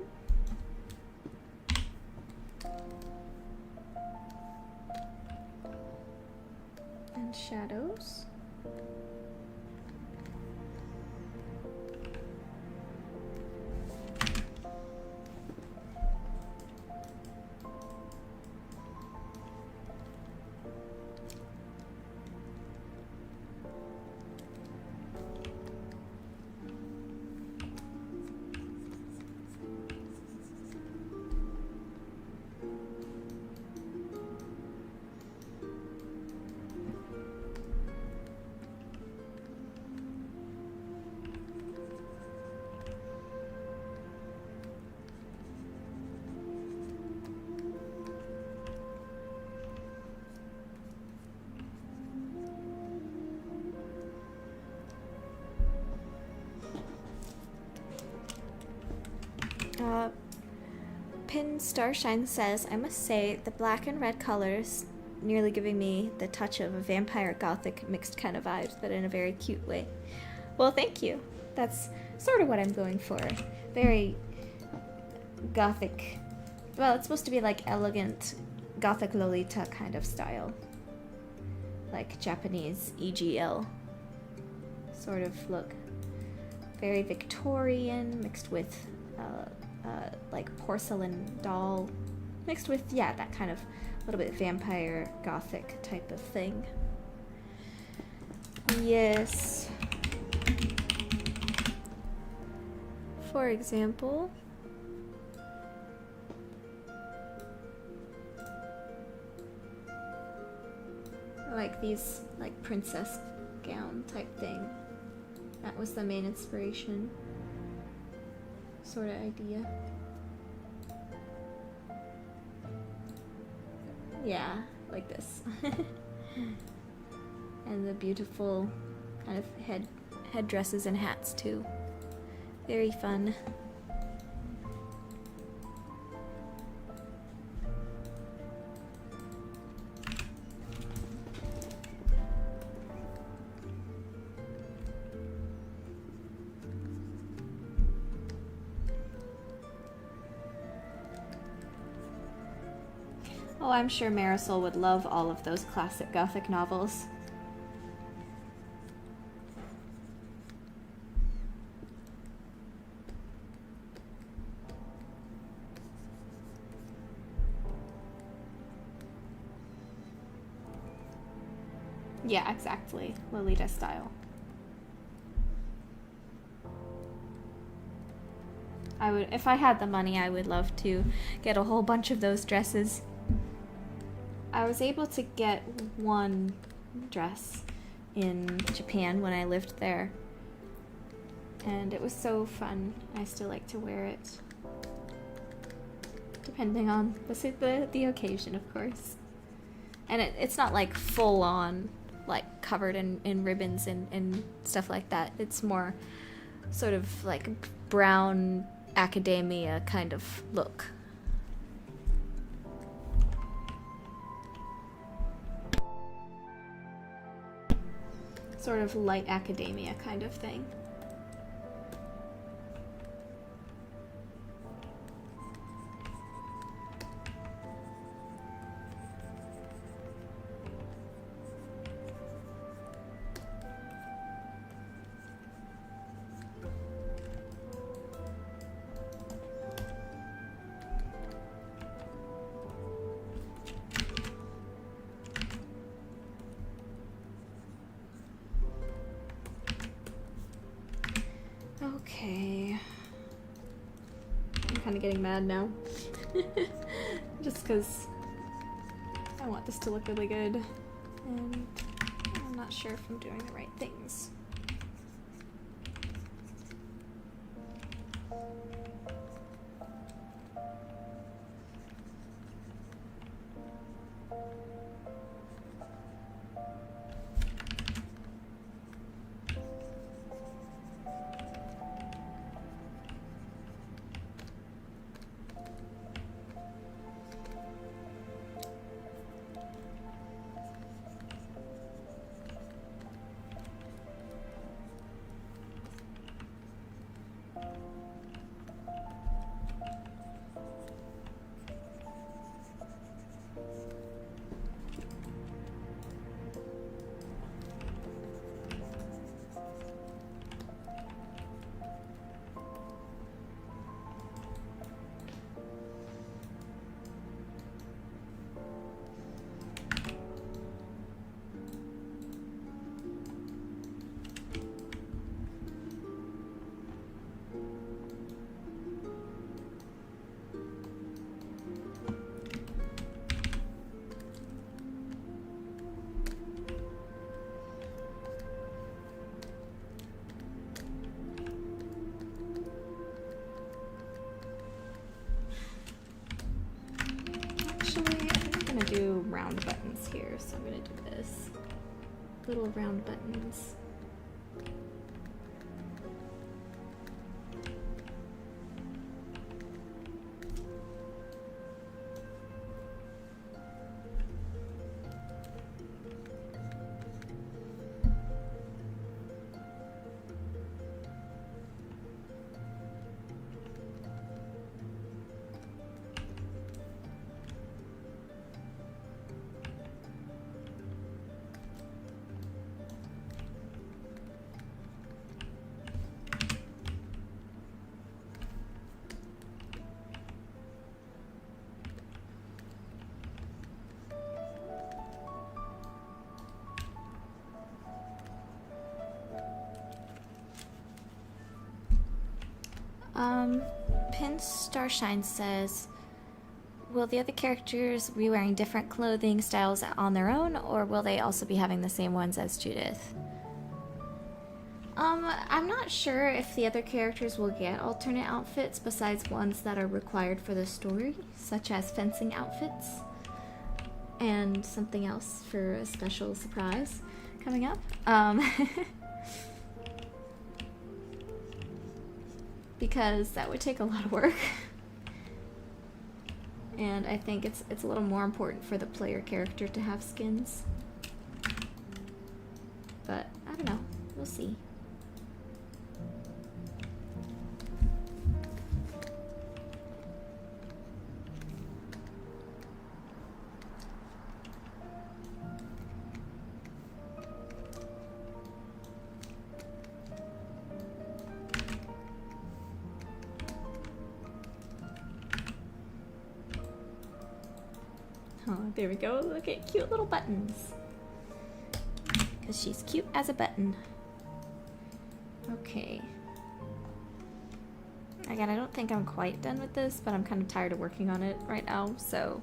And shadows. Pin Starshine says, I must say, the black and red colors nearly giving me the touch of a vampire gothic mixed kind of vibes, but in a very cute way. Well, thank you. That's sort of what I'm going for. Very gothic. Well, it's supposed to be like elegant gothic Lolita kind of style. Like Japanese EGL sort of look. Very Victorian, mixed with like porcelain doll, mixed with, yeah, that kind of little bit vampire gothic type of thing. Yes. For example, like these like princess gown type thing. That was the main inspiration sort of idea. Yeah, like this. And the beautiful kind of headdresses and hats too. Very fun. Oh, I'm sure Marisol would love all of those classic Gothic novels. Yeah, exactly. Lolita style. I would, if I had the money, I would love to get a whole bunch of those dresses. I was able to get one dress in Japan when I lived there, and it was so fun. I still like to wear it, depending on the occasion, of course. And it's not like full on like covered in ribbons and stuff like that. It's more sort of like brown academia kind of look. Sort of light academia kind of thing. Okay. I'm kind of getting mad now. Just because I want this to look really good. And I'm not sure if I'm doing the right things. Do round buttons here, so I'm gonna do this. Little round buttons. Pin Starshine says, will the other characters be wearing different clothing styles on their own, or will they also be having the same ones as Judith? I'm not sure if the other characters will get alternate outfits besides ones that are required for the story, such as fencing outfits, and something else for a special surprise coming up. Because that would take a lot of work. And I think it's a little more important for the player character to have skins. But I don't know. We'll see. Oh, there we go. Look at cute little buttons. Because she's cute as a button. Okay. Again, I don't think I'm quite done with this, but I'm kind of tired of working on it right now, so...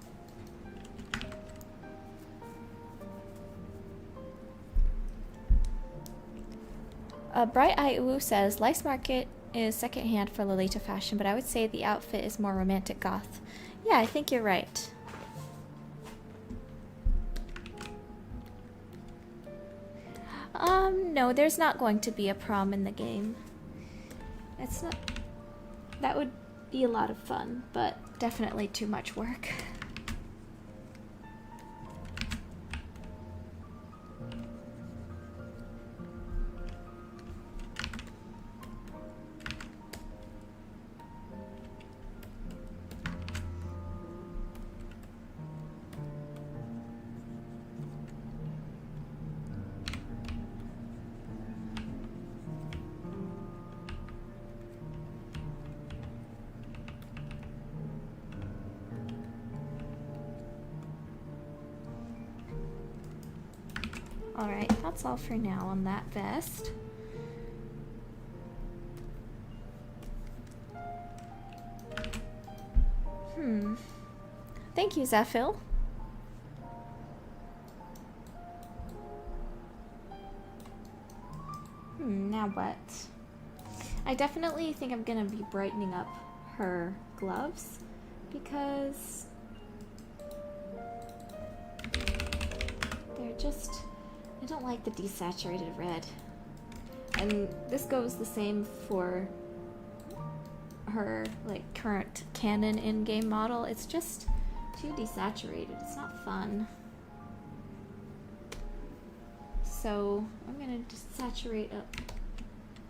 Bright Eye Uwu says, Lice Market is secondhand for Lolita fashion, but I would say the outfit is more romantic goth. Yeah, I think you're right. No, there's not going to be a prom in the game. It's not... That would be a lot of fun, but definitely too much work. Alright, that's all for now on that vest. Thank you, Zephyl. Now what? I definitely think I'm gonna be brightening up her gloves because they're just... I don't like the desaturated red. And this goes the same for her like current canon in-game model. It's just too desaturated. It's not fun. So I'm gonna just saturate up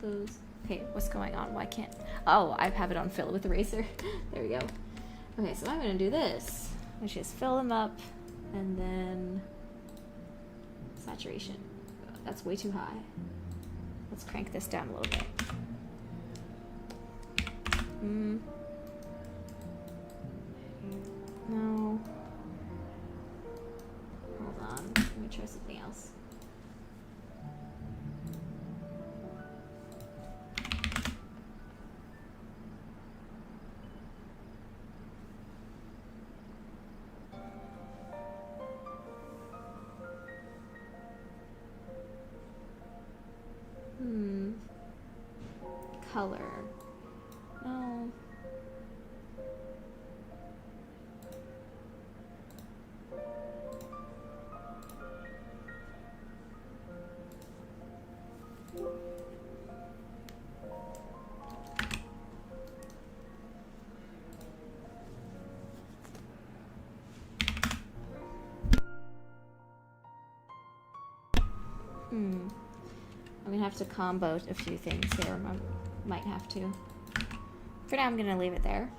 those. Okay, what's going on? Why can't... Oh, I have it on fill with eraser. There we go. Okay, so I'm gonna do this, which is fill them up and then saturation. That's way too high. Let's crank this down a little bit. No. Hold on. Let me try something else. Color. No. I'm gonna have to combo a few things here. I might have to. For now, I'm gonna leave it there.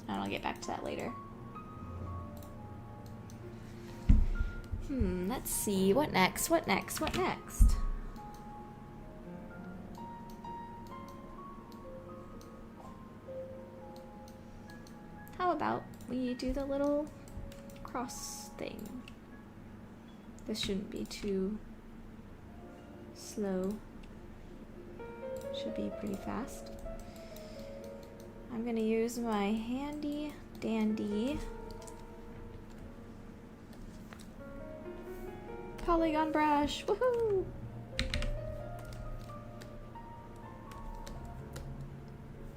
And I'll get back to that later. Let's see. What next? What next? What next? How about we do the little cross thing? This shouldn't be too slow. Should be pretty fast. I'm gonna use my handy dandy polygon brush. Woohoo!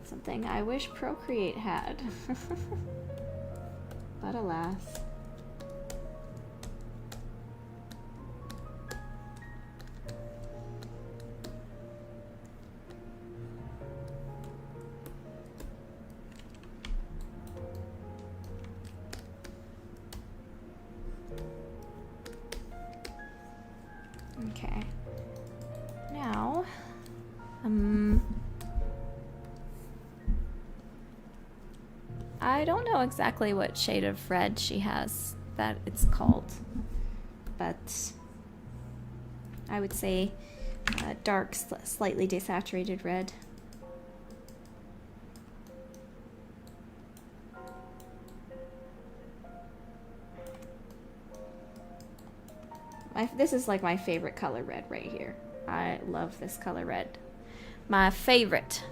Something I wish Procreate had. But alas. Okay. Now, I don't know exactly what shade of red she has that it's called, but I would say dark, slightly desaturated red. This is like my favorite color red right here. I love this color red. My favorite.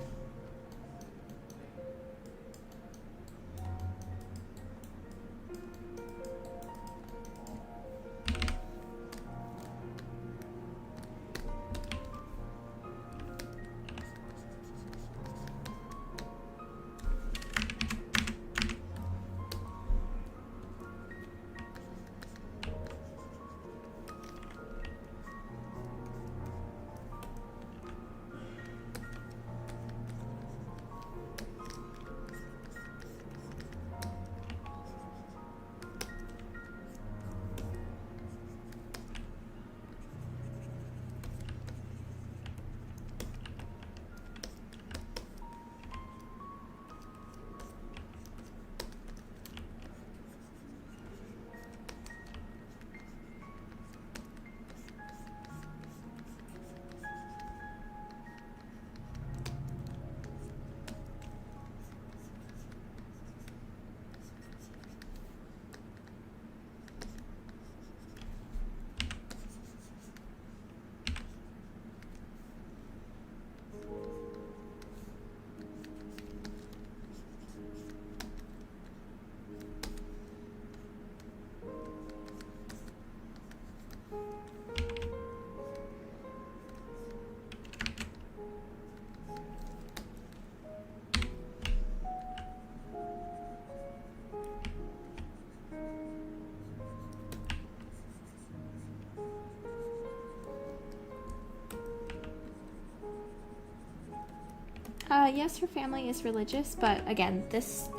Yes, her family is religious, but again, this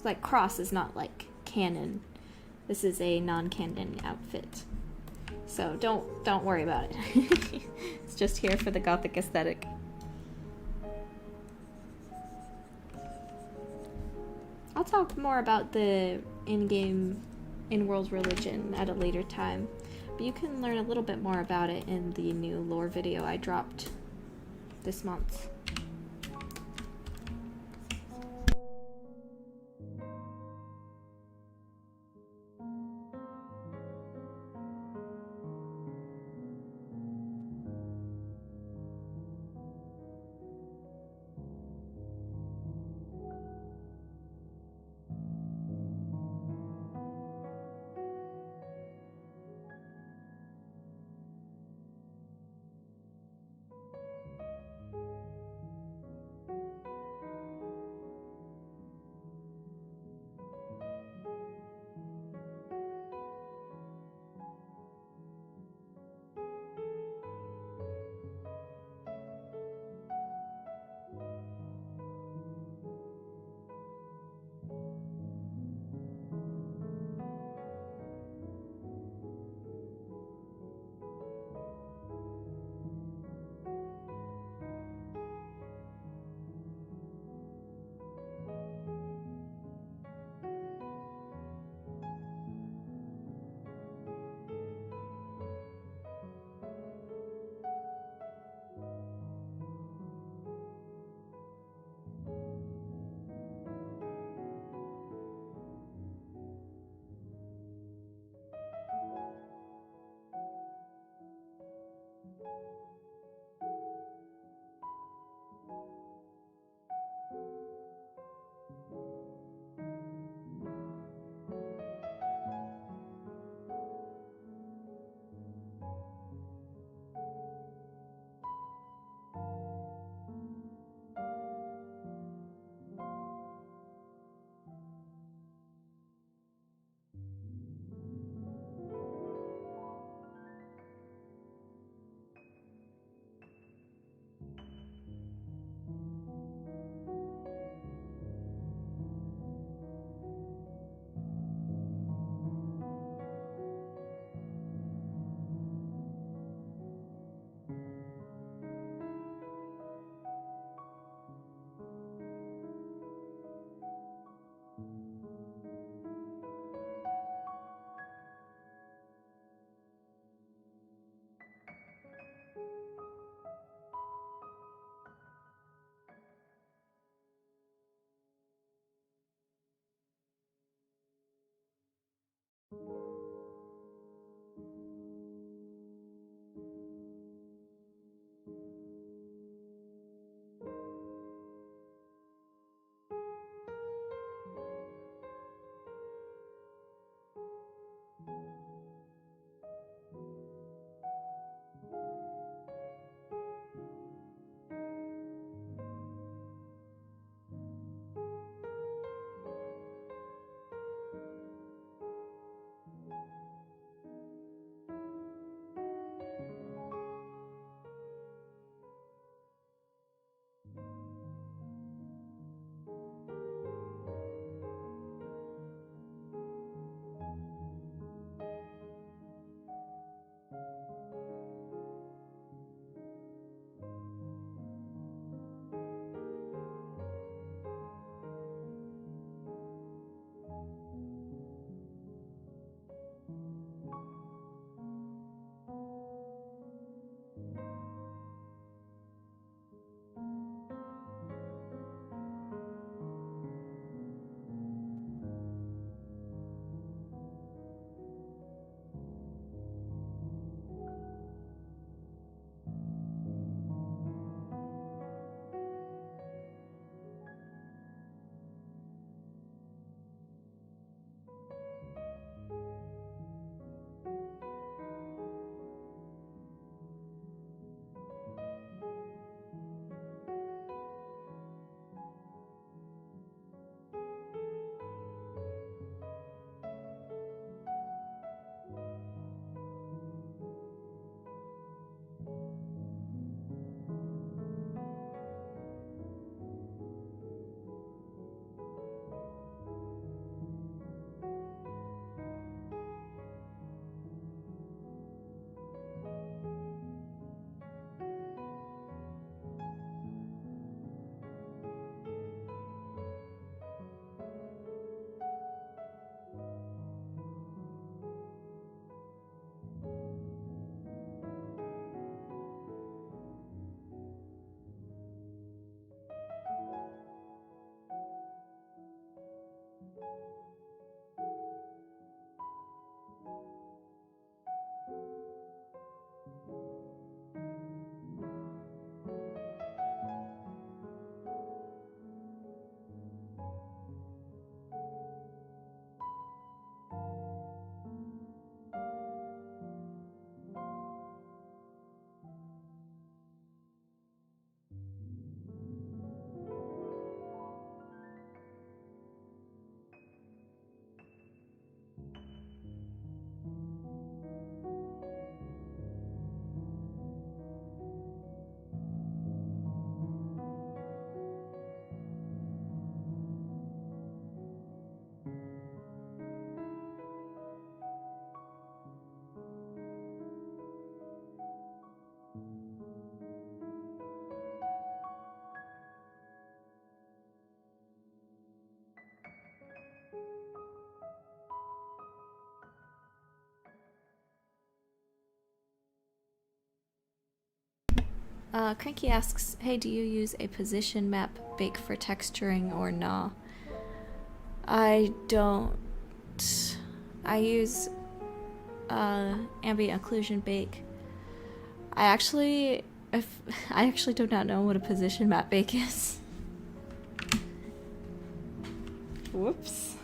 like cross is not like canon. This is a non-canon outfit, so don't worry about it. It's just here for the Gothic aesthetic. I'll talk more about the in-world religion at a later time, but you can learn a little bit more about it in the new lore video I dropped this month. Cranky asks, hey, do you use a position map bake for texturing or nah? I don't. I use ambient occlusion bake. I actually do not know what a position map bake is. Whoops.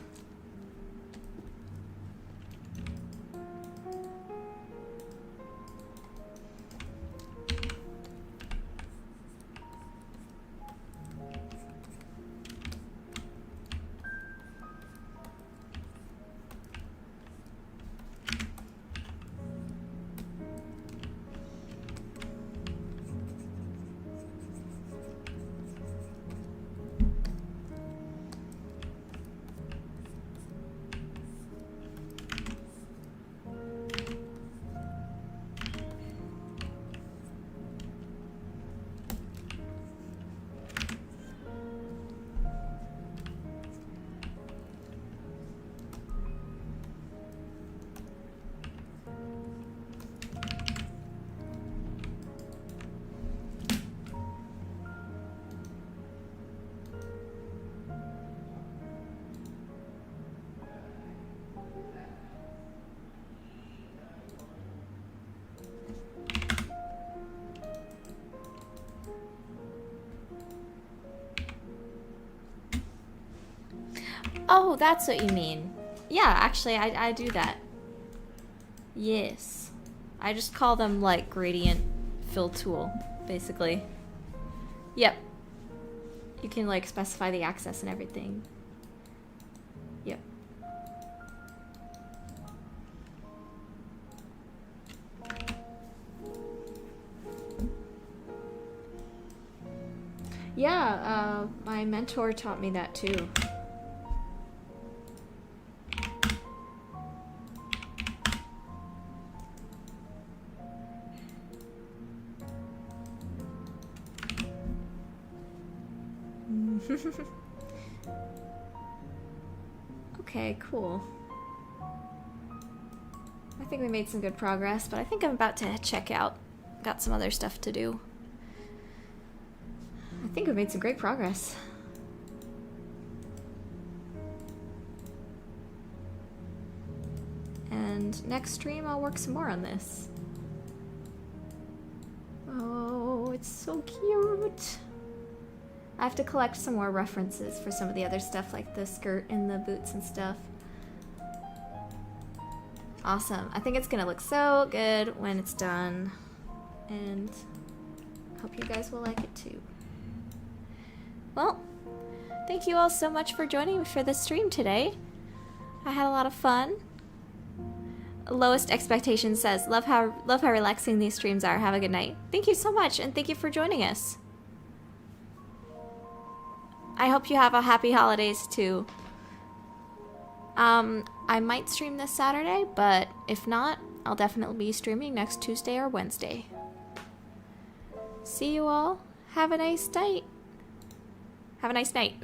Oh, that's what you mean. Yeah, actually, I do that. Yes. I just call them, like, gradient fill tool, basically. Yep. You can, like, specify the access and everything. Yep. Yeah, my mentor taught me that too. Okay, cool. I think we made some good progress, but I think I'm about to check out. Got some other stuff to do. I think we made some great progress. And next stream I'll work some more on this. Oh, it's so cute. I have to collect some more references for some of the other stuff, like the skirt and the boots and stuff. Awesome. I think it's gonna look so good when it's done. And hope you guys will like it too. Well, thank you all so much for joining me for this stream today. I had a lot of fun. Lowest Expectations says, love how relaxing these streams are. Have a good night. Thank you so much, and thank you for joining us. I hope you have a happy holidays too. I might stream this Saturday, but if not, I'll definitely be streaming next Tuesday or Wednesday. See you all. Have a nice night. Have a nice night.